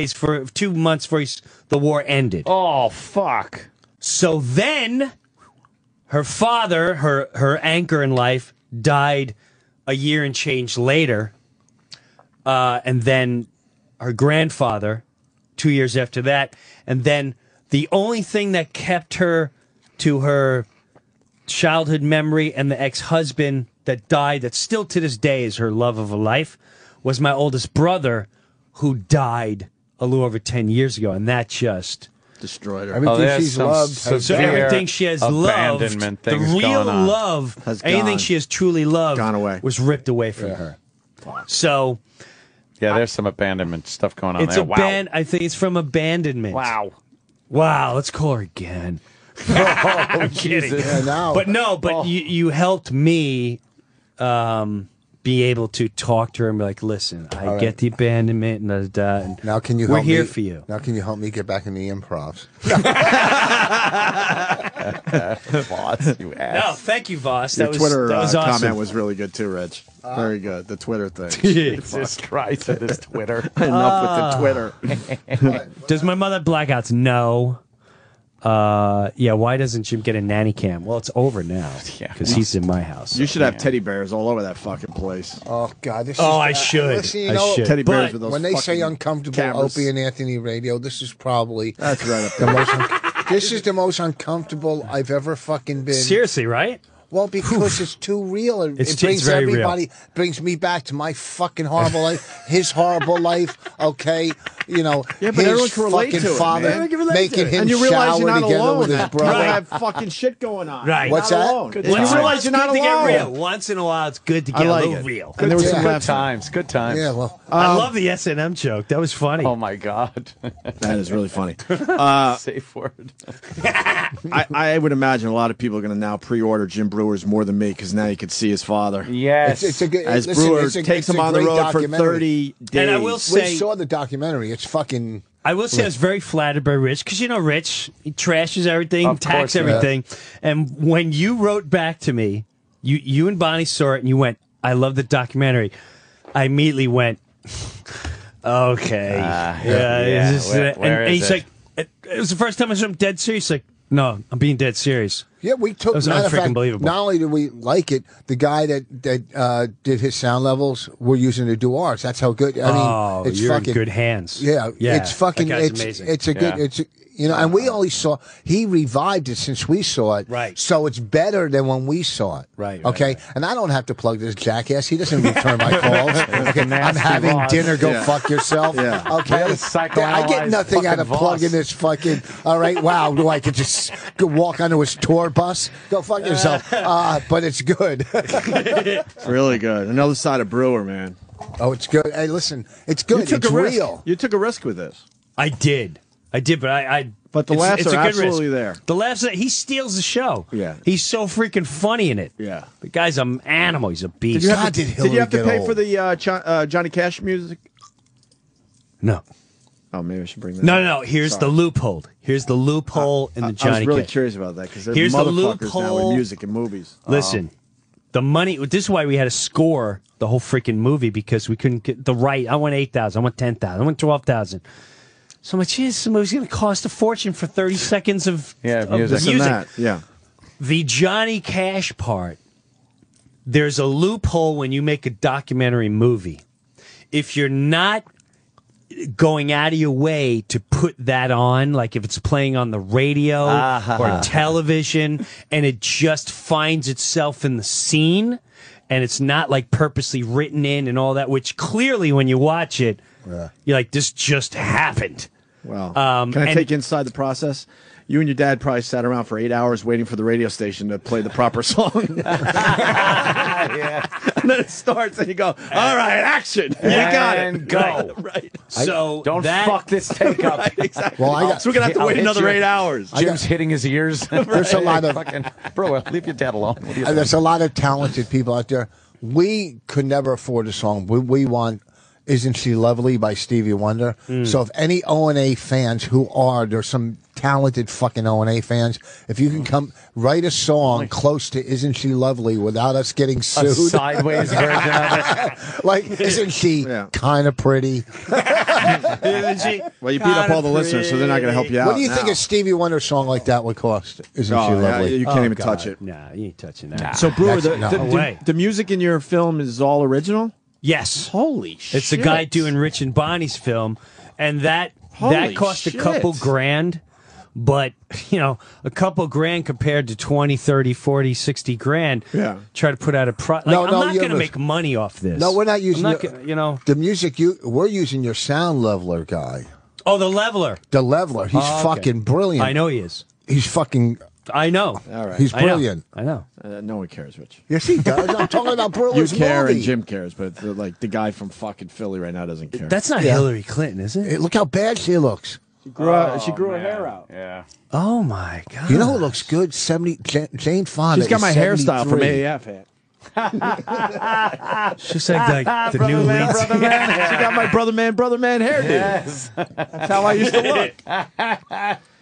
months before the war ended. Oh, fuck. So then her father, her anchor in life, died a year and change later. And then her grandfather 2 years after that. And then the only thing that kept her to her childhood memory and the ex-husband that died, that still to this day is her love of a life, was my oldest brother, who died a little over 10 years ago. And that just destroyed her. Everything she's loved. So everything she has loved, the real love, anything she has truly loved, gone away, was ripped away from her. So, yeah, there's some abandonment stuff going on it's there. I think it's from abandonment. Wow. Let's call her again. I'm kidding. But you helped me be able to talk to her and be like, listen, I get the abandonment and now can you we're help here me, for you. Now can you help me get back in the improvs? Voss, you ass. No, thank you, Voss. Your Twitter that was awesome. comment was really good too, Rich. Very good. The Twitter thing. Jesus Christ, it is Twitter. Enough with the Twitter. Does my mother blackouts? No. Why doesn't Jim get a nanny cam? Well, it's over now because he's in my house. You should have teddy bears all over that fucking place. Oh God! I should. Listen, I should. Teddy bears with those. When they say uncomfortable cameras. Opie and Anthony radio, this is probably that's right up there. This is the most uncomfortable I've ever fucking been. Seriously, right? Well, because it's too real. It It's brings very everybody, brings me back to my fucking horrible life, his horrible life. Okay, you know, Yeah, but everyone his can relate fucking to it, father man. making him And you realize shower you're not together alone. with his You brother. have fucking shit going on. Right. You're What's not that? alone. Good And you times. realize you're not Good to get alone. real. Once in a while, it's good to get I like a little it. real. And there was some Good laughs. times. Good times. Yeah, well, I love the S&M joke. That was funny. Oh my God. That is really funny. Safe word. I would imagine a lot of people are going to now pre-order Jim Breuer's more than me because now you can see his father. Yes. it's a good. As listen, Breuer it's a- takes it's him a on the great road for documentary. 30 days. And I will We say, saw the documentary. It's fucking. I will say I was very flattered by Rich because, you know, Rich, he trashes everything, Of attacks course, yeah. everything. And when you wrote back to me, you and Bonnie saw it and you went, I love the documentary. I immediately went, okay. yeah. This is Where- it. where And is he's it? like, it was the first time I saw him dead serious. Like, no, I'm being dead serious. Yeah, we took. That was Matter of fact, unfreaking believable. not only did we like it, the guy that did his sound levels, we're using to do ours. That's how good. I mean, it's you're fucking in good hands. Yeah, it's fucking. That guy's It's amazing. it's a good. Yeah. It's you know, and we only saw he revived it since we saw it. Right. So it's better than when we saw it. Right, Okay. right. And I don't have to plug this jackass. He doesn't return my calls. Okay. I'm nasty having boss. dinner. Go Yeah. fuck yourself. Yeah. Okay. What a I psychoanalyzed get nothing out of fucking plugging boss. this fucking. All right. Wow. Do I could just go walk onto his tour bus? Go fuck yourself. But it's good. It's really good. Another side of Breuer, man. Oh, it's good. Hey, listen, it's good. You took It's a risk. real. You took a risk with this. I did, but I But the it's- laughs it's are a good absolutely risk. there. The laughs, he steals the show. Yeah. He's so freaking funny in it. Yeah. The guy's an animal. He's a beast. Did you have God, to, did did Hillary you have to get pay old. for the Johnny Cash music? No. Oh, maybe I should bring that No, up. no, no. Here's Sorry. the loophole. Here's the loophole in the I Johnny was really Cash. curious about that because there's Here's the motherfuckers now loophole. with music and movies. Listen, the money. This is why we had to score the whole freaking movie because we couldn't get the right. I want 8,000. I want 10,000. I want 12,000. So I'm like, geez, this movie's going to cost a fortune for 30 seconds of Yeah, of music. This and music. that. Yeah. The Johnny Cash part, there's a loophole when you make a documentary movie. If you're not going out of your way to put that on, like if it's playing on the radio or television, and it just finds itself in the scene, and it's not like purposely written in and all that, which clearly when you watch it, you're like, this just happened. Well, Um, can I and- take you inside the process? You and your dad probably sat around for 8 hours waiting for the radio station to play the proper song. Yeah. And then it starts, and you go, "All right, action! You got it. And go. Right. So Don't that, fuck this take up. Right, exactly. Well, I got- so we're gonna have to I'll wait hit another you. 8 hours. Jim's hitting his ears. There's a lot of- fucking bro. Leave your dad alone. What are you And there's a lot of talented people out there. We could never afford a song. We want "Isn't She Lovely" by Stevie Wonder. So if any O&A fans there's some talented fucking O&A fans, if you can come write a song close to "Isn't She Lovely" without us getting a sued. sideways version of it? Like, isn't she Yeah. kind of pretty? Well, you beat up all the listeners, so they're not going to help you out. What do you think now. a Stevie Wonder song like that would cost? Isn't she Oh, yeah, lovely? you can't even touch it. Nah, you ain't touching that. So, Brewer, That's- no. No way. the music in your film is all original? Yes. Holy shit. It's the guy doing Rich and Bonnie's film, and that Holy cost shit. a couple grand, but a couple grand compared to 20, 30, 40, 60 grand. Yeah. Try to put out a I'm No, not you're going to lis- make money off this. No, we're not using I'm not your- gonna, The music we're using your sound leveler guy, Oh, the leveler. the leveler. He's Oh, okay. fucking brilliant. I know he is. He's fucking. I know. All right. He's I know. brilliant. I know. No one cares, Rich. Yes, he does. I'm talking about You Brewer's care movie. and Jim cares, but the guy from fucking Philly right now doesn't care. That's not Yeah. Hillary Clinton, is it? Hey, look how bad she looks. she grew her hair out. Yeah. Oh my God. You know who looks good? Jane Fonda. She's got my is hairstyle from 73. AAF. She's like the new lead. She got my brother man hairdo. Yes. That's how I used to look.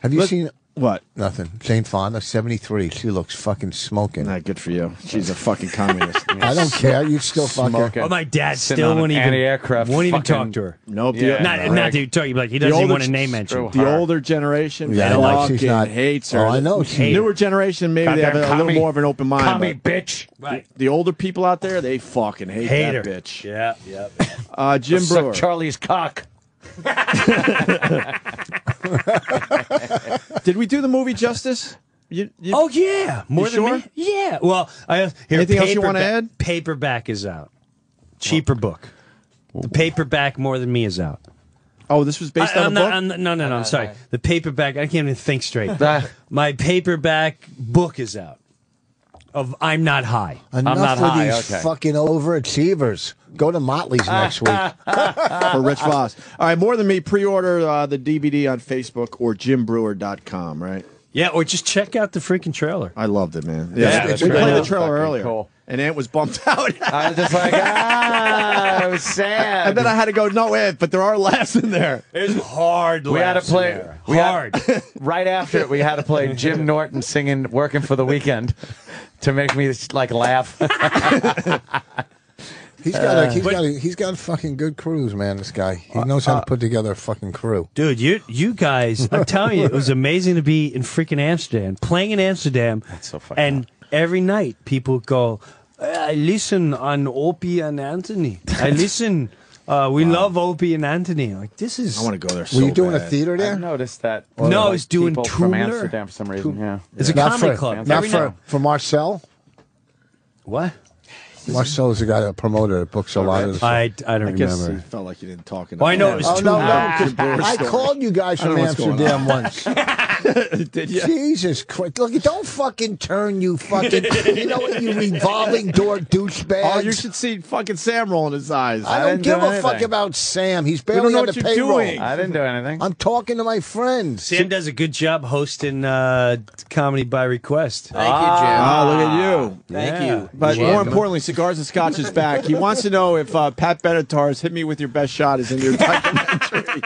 Have you seen What? nothing? Jane Fonda, 73. She looks fucking smoking. Not good for you. She's a fucking communist. I don't care. You'd still fuck her. Smoking. Oh, my dad Sitting still on won't an even anti-aircraft won't even fucking- talk to her. Nope. Yeah. Not Right. to talk. Like he doesn't even older want a name mentioned. The older generation, Yeah, I know. She's fucking not- hates her. Oh, I know. The newer generation, maybe they have a Goddamn little commie. more of an open mind. Commie but bitch. Right. the older people out there, they fucking hate Hate that her. bitch. Yeah. Yeah. Jim Suck Breuer. Charlie's cock. Did we do the movie justice? Oh yeah, more You than sure? me. Yeah. Well, here, Anything else you wanna paperback- add? Paperback is out. Cheaper book. The paperback more than me is out. Oh, this was based on a book? No, I'm sorry. The paperback, I can't even think straight. My paperback book is out of I'm Not High. Enough I'm not with high, these okay. fucking overachievers. Go to Motley's next week. For Rich Voss. All right, More Than Me, pre-order the DVD on Facebook or jimbrewer.com, right? Yeah, or just check out the freaking trailer. I loved it, man. Yeah, we played the trailer fucking earlier, cool. and Ant was bummed out. I was just like, it was sad. And then I had to go, no, Ant, but there are laughs in there. There's hard We had to play hard. Right after it, we had to play Jim Norton singing "Working for the Weekend" to make me like laugh. He's got a fucking good crews, man. This guy, he knows how to put together a fucking crew. Dude, you guys, I'm telling you, it was amazing to be in freaking Amsterdam, playing in Amsterdam. That's so fucking And every night people go, I listen on Opie and Anthony. I listen. We love Opie and Anthony. Like, this is. I want to go there so Were you doing a bad. theater there? I noticed that. No, I was doing people from Toomler. Amsterdam for some reason. Yeah, It's a Not comedy for, club. Not Every for, night. for Marcel. What? Marcel's the guy, a promoter that books a lot of the stuff. I don't I guess remember. he felt like you didn't talk enough. Well, I know it was Oh, no, no. Brewer I story. called you guys I don't from know what's going Amsterdam once. Did you? Jesus Christ. Look, don't fucking turn, you fucking, you know what, you revolving door douchebags. Oh, you should see fucking Sam rolling his eyes. I don't didn't give do a fuck anything. about Sam. He's don't barely know on what the you're payroll. doing. I didn't do anything. I'm talking to my friends. Sam does a good job hosting Comedy by Request. Thank you, Jim. Oh, look at you. Thank Yeah. you. But Jim. more importantly, Cigars and Scotch is back. He wants to know if Pat Benatar's "Hit Me With Your Best Shot" is in your documentary.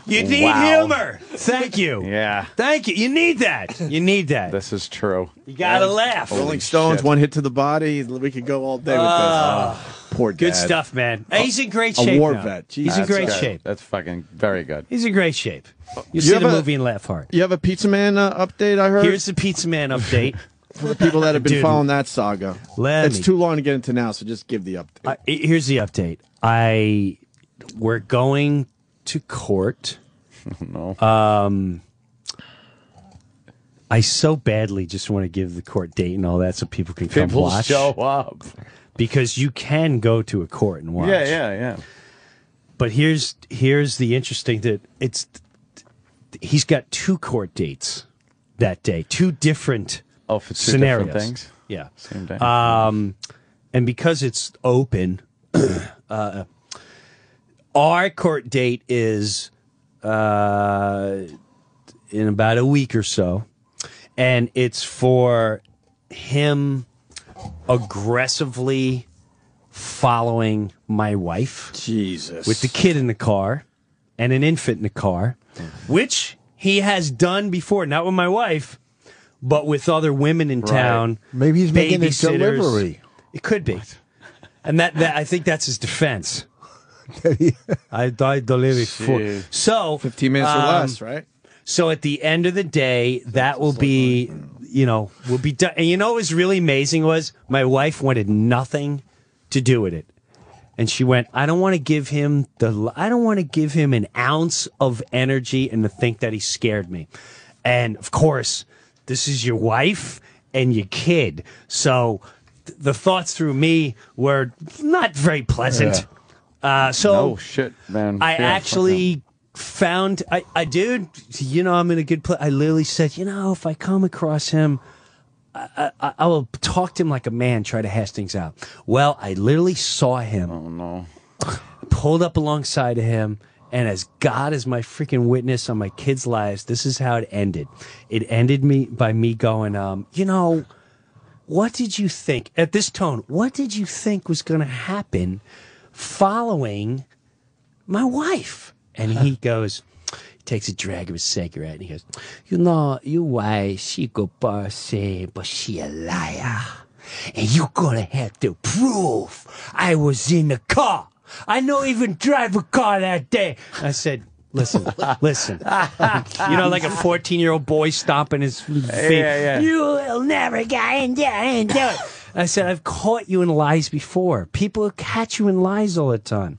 You need Wow. humor. Thank you. Yeah, Thank you. You need that. You need that. this is true. You gotta laugh. Rolling Stones, shit. One Hit to the Body. We could go all day with this. Poor dad. Good stuff, man. He's in great shape. war now. vet. He's Jesus. in great Good. shape. That's fucking very good. He's in great shape. You see have the a- movie and laugh hard. You have a Pizza Man update, I heard? Here's the Pizza Man update. For the people that have been Dude, following that saga. let It's me- too long to get into now, so just give the update. Here's the update. We're going to court. No. I so badly just want to give the court date and all that so people can come People watch. show up. Because you can go to a court and watch. Yeah. But here's the interesting that he's got 2 court dates that day, 2 different Oh, for two scenarios. different things. Yeah. Same day. And because it's open, our court date is in about a week or so, and it's for him aggressively following my wife Jesus. with the kid in the car and an infant in the car, which he has done before, not with my wife, but with other women in town. Maybe he's making a babysitters. delivery. It could be. And that I think that's his defense. I delivered for. Jeez. So 15 minutes or less, right? So at the end of the day, that will be, will be done. And what was really amazing was my wife wanted nothing to do with it. And she went, I don't want to give him an ounce of energy and to think that he scared me. And of course, this is your wife and your kid. So the thoughts through me were not very pleasant. No shit, man. I Yeah, actually found, dude, I'm in a good place. I literally said, if I come across him, I will talk to him like a man, try to hash things out. Well, I literally saw him. Oh no. Pulled up alongside of him, and as God is my freaking witness on my kids' lives, this is how it ended. It ended by me going, what did you think, at this tone, what did you think was going to happen following my wife? And he goes, he takes a drag of his cigarette, and he goes, your wife, she go say, but she a liar. And you gonna have to prove I was in the car. I don't even drive a car that day. I said, listen. like a 14-year-old boy stomping his feet. Yeah. You will never get in there and do it. I said, I've caught you in lies before. People catch you in lies all the time.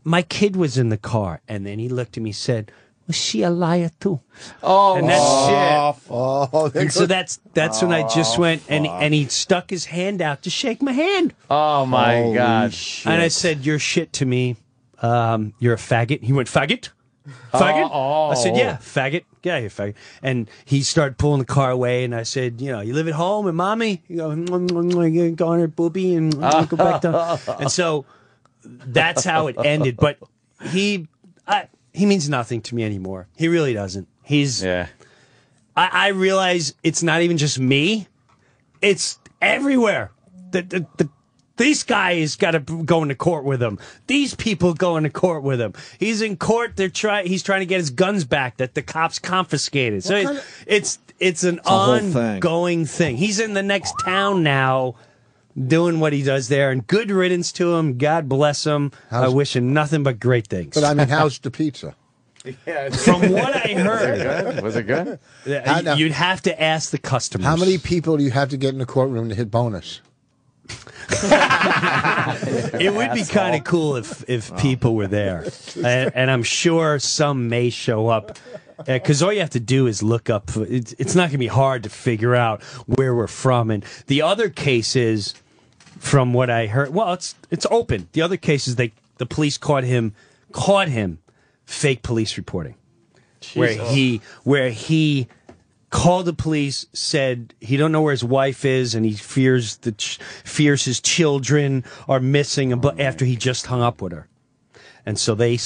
My kid was in the car, and then he looked at me and said, was she a liar too? Oh, And that's shit. Oh, And so that's when I just went and he stuck his hand out to shake my hand. Oh my Holy God! shit. And I said, "You're shit to me. You're a faggot." He went, "Faggot? Faggot?" I said, "Yeah, faggot. Yeah, you faggot." And he started pulling the car away, and I said, "You live at home and mommy, you go on her boobie and go back down." And so that's how it ended. But he means nothing to me anymore. He really doesn't. I realize it's not even just me. It's everywhere. These guys got to go into court with him. These people go into court with him. He's in court. He's trying to get his guns back that the cops confiscated. So it's an ongoing thing. He's in the next town now, doing what he does there. And good riddance to him. God bless him. I wish him nothing but great things. But I mean, how's the pizza? From what I heard, Was it good? You'd have to ask the customers. How many people do you have to get in the courtroom to hit bonus? It would be kind of cool if people were there, and I'm sure some may show up, because all you have to do is look up. It's not going to be hard to figure out where we're from. And the other cases, from what I heard, well, it's open. The other cases, the police caught him fake police reporting, where he called the police, said he don't know where his wife is, and he fears his children are missing. But after he just hung up with her, and so they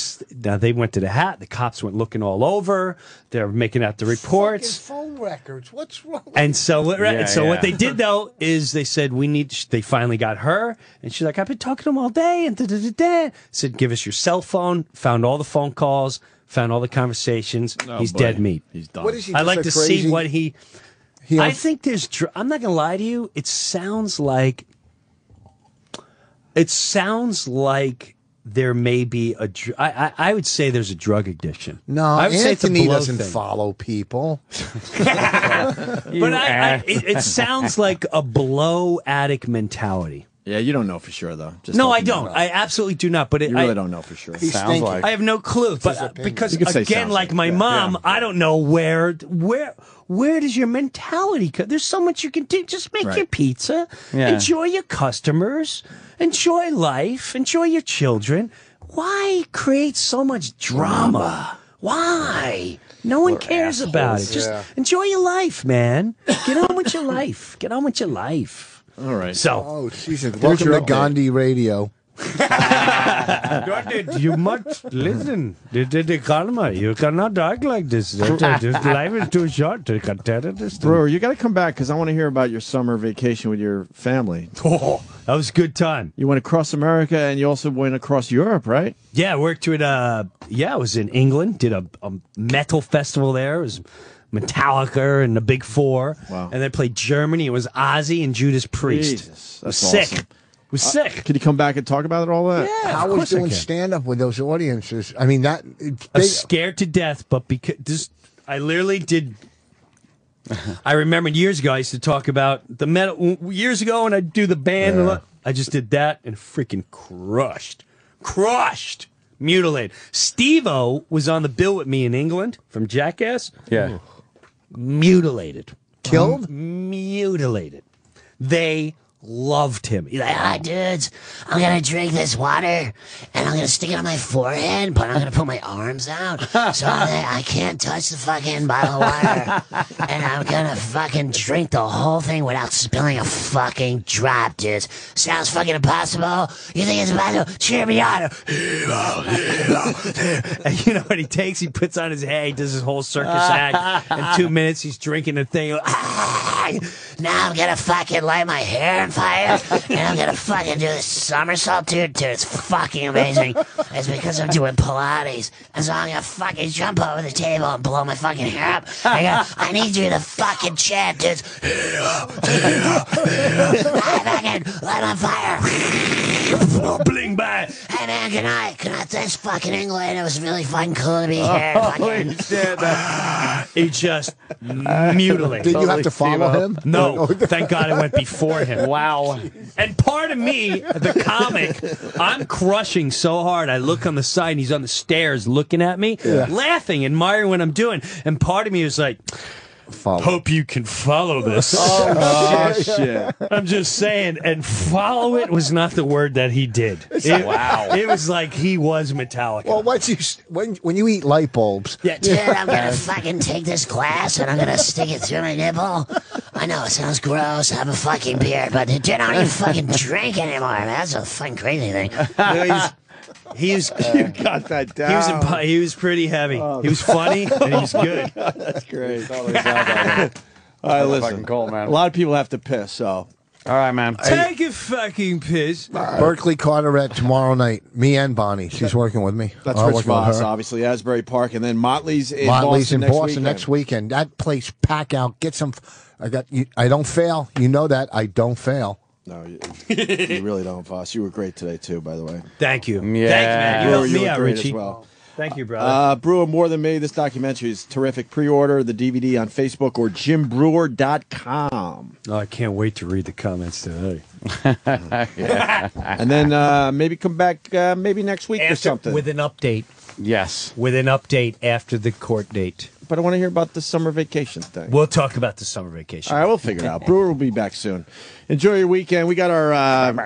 went to the cops went looking all over. They're making out the reports, phone records. What's wrong? And so what they did though is they said they finally got her, and she's like, I've been talking to him all day, and said, give us your cell phone. Found all the phone calls. Found all the conversations. He's dead meat. He's done. What is he? I'd like to see what he I think there's. I'm not gonna lie to you. It sounds like there may be I would say there's a drug addiction. No, I would Anthony say it's a doesn't thing. follow people. But it sounds like a blow addict mentality. Yeah, you don't know for sure, though. No, I don't. I absolutely do not. But you really don't know for sure. Sounds like. I have no clue. But because again, like my mom, I don't know where does your mentality come? There's so much you can do. Just make your pizza. Yeah. Enjoy your customers. Enjoy life. Enjoy your children. Why create so much drama? Why? No one cares about it. Just enjoy your life, man. Get on with your life. Get on with your life. All right. Oh, Jesus. Welcome to Gandhi Radio. You must listen. The karma. You cannot act like this. This life is too short to consider this. Brewer, you got to come back because I want to hear about your summer vacation with your family. Oh, that was a good time. You went across America and you also went across Europe, right? Yeah, I worked with I was in England, did a metal festival there. It was Metallica and the Big Four. Wow. And then played Germany. It was Ozzy and Judas Priest. Jesus, It was that's sick. awesome. It was sick. Can you come back and talk about it, all that? Yeah, How of was course I doing can. stand-up with those audiences? I mean, I was scared to death, but because I literally did. I remember years ago I used to talk about the metal. Years ago when I do the band, I just did that and freaking crushed, mutilated. Steve-O was on the bill with me in England from Jackass. Yeah. Mutilated, killed? Mutilated. They loved him. He's like, dudes, I'm going to drink this water and I'm going to stick it on my forehead, but I'm going to put my arms out so I can't touch the fucking bottle of water. And I'm going to fucking drink the whole thing without spilling a fucking drop, dudes. Sounds fucking impossible? You think it's impossible? Cheer me on. And you know what he takes? He puts on his hair, he does his whole circus act. In 2 minutes, he's drinking the thing. Now I'm going to fucking light my hair on fire, and I'm gonna fucking do this somersault, dude. It's fucking amazing. It's because I'm doing Pilates, and so I'm gonna fucking jump over the table and blow my fucking hair up. I need you to fucking chant, dudes. I fucking light on fire. Bling bang. Hey man, good night. Thanks, fucking England. It was really fucking cool to be here. Fucking. He just mutilated. Did you have to follow him? No, thank God I went before him. Wow. And part of me, the comic, I'm crushing so hard. I look on the side, and he's on the stairs looking at me, laughing, admiring what I'm doing. And part of me is like, hope you can follow this. Oh, shit. I'm just saying, and follow it was not the word that he did. Wow. It was like he was Metallica. Well, when you eat light bulbs, Dude, I'm gonna fucking take this glass and I'm gonna stick it through my nipple. I know it sounds gross. I have a fucking beard, but dude, I don't even fucking drink anymore, man. That's a fucking crazy thing. He was, You got that down. he was pretty heavy. He was funny and he was good. That's great. All right, listen. Fucking cool, man. A lot of people have to piss, so. All right, man. Take a fucking piss. Berkeley Carteret tomorrow night. Me and Bonnie. She's working with me. That's I'm Rich working with Voss, her. obviously, Asbury Park, and then Motley's in Motley's Boston in Boston next weekend. That place pack out. Get some. I don't fail. You know that I don't fail. No, you really don't, Voss. You were great today, too, by the way. Thank you. Yeah. Thank you, man. You helped You me were out, great Richie. as well. Thank you, brother. Brewer More Than Me. This documentary is terrific. Pre-order the DVD on Facebook or jimbrewer.com. Oh, I can't wait to read the comments today. And then maybe come back maybe next week or something. With an update. Yes. With an update after the court date. But I want to hear about the summer vacation thing. We'll talk about the summer vacation. All right, we'll figure it out. Brewer will be back soon. Enjoy your weekend. We got our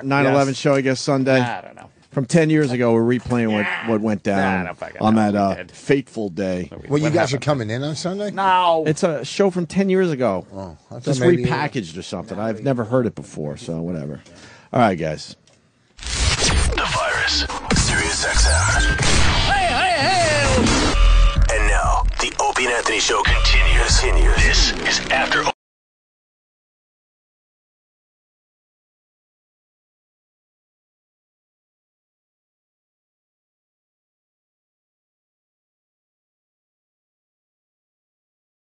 9/11 show, I guess, Sunday. I don't know. From 10 years ago, we're replaying what went I down don't fucking on know. that fateful day. Well, you guys are coming in on Sunday? No. It's a show from 10 years ago. Oh, I thought Just maybe- repackaged or something. I've never heard it before, so whatever. All right, guys. The Virus. Sirius XM. And now, the Opie and Anthony Show continues. This is After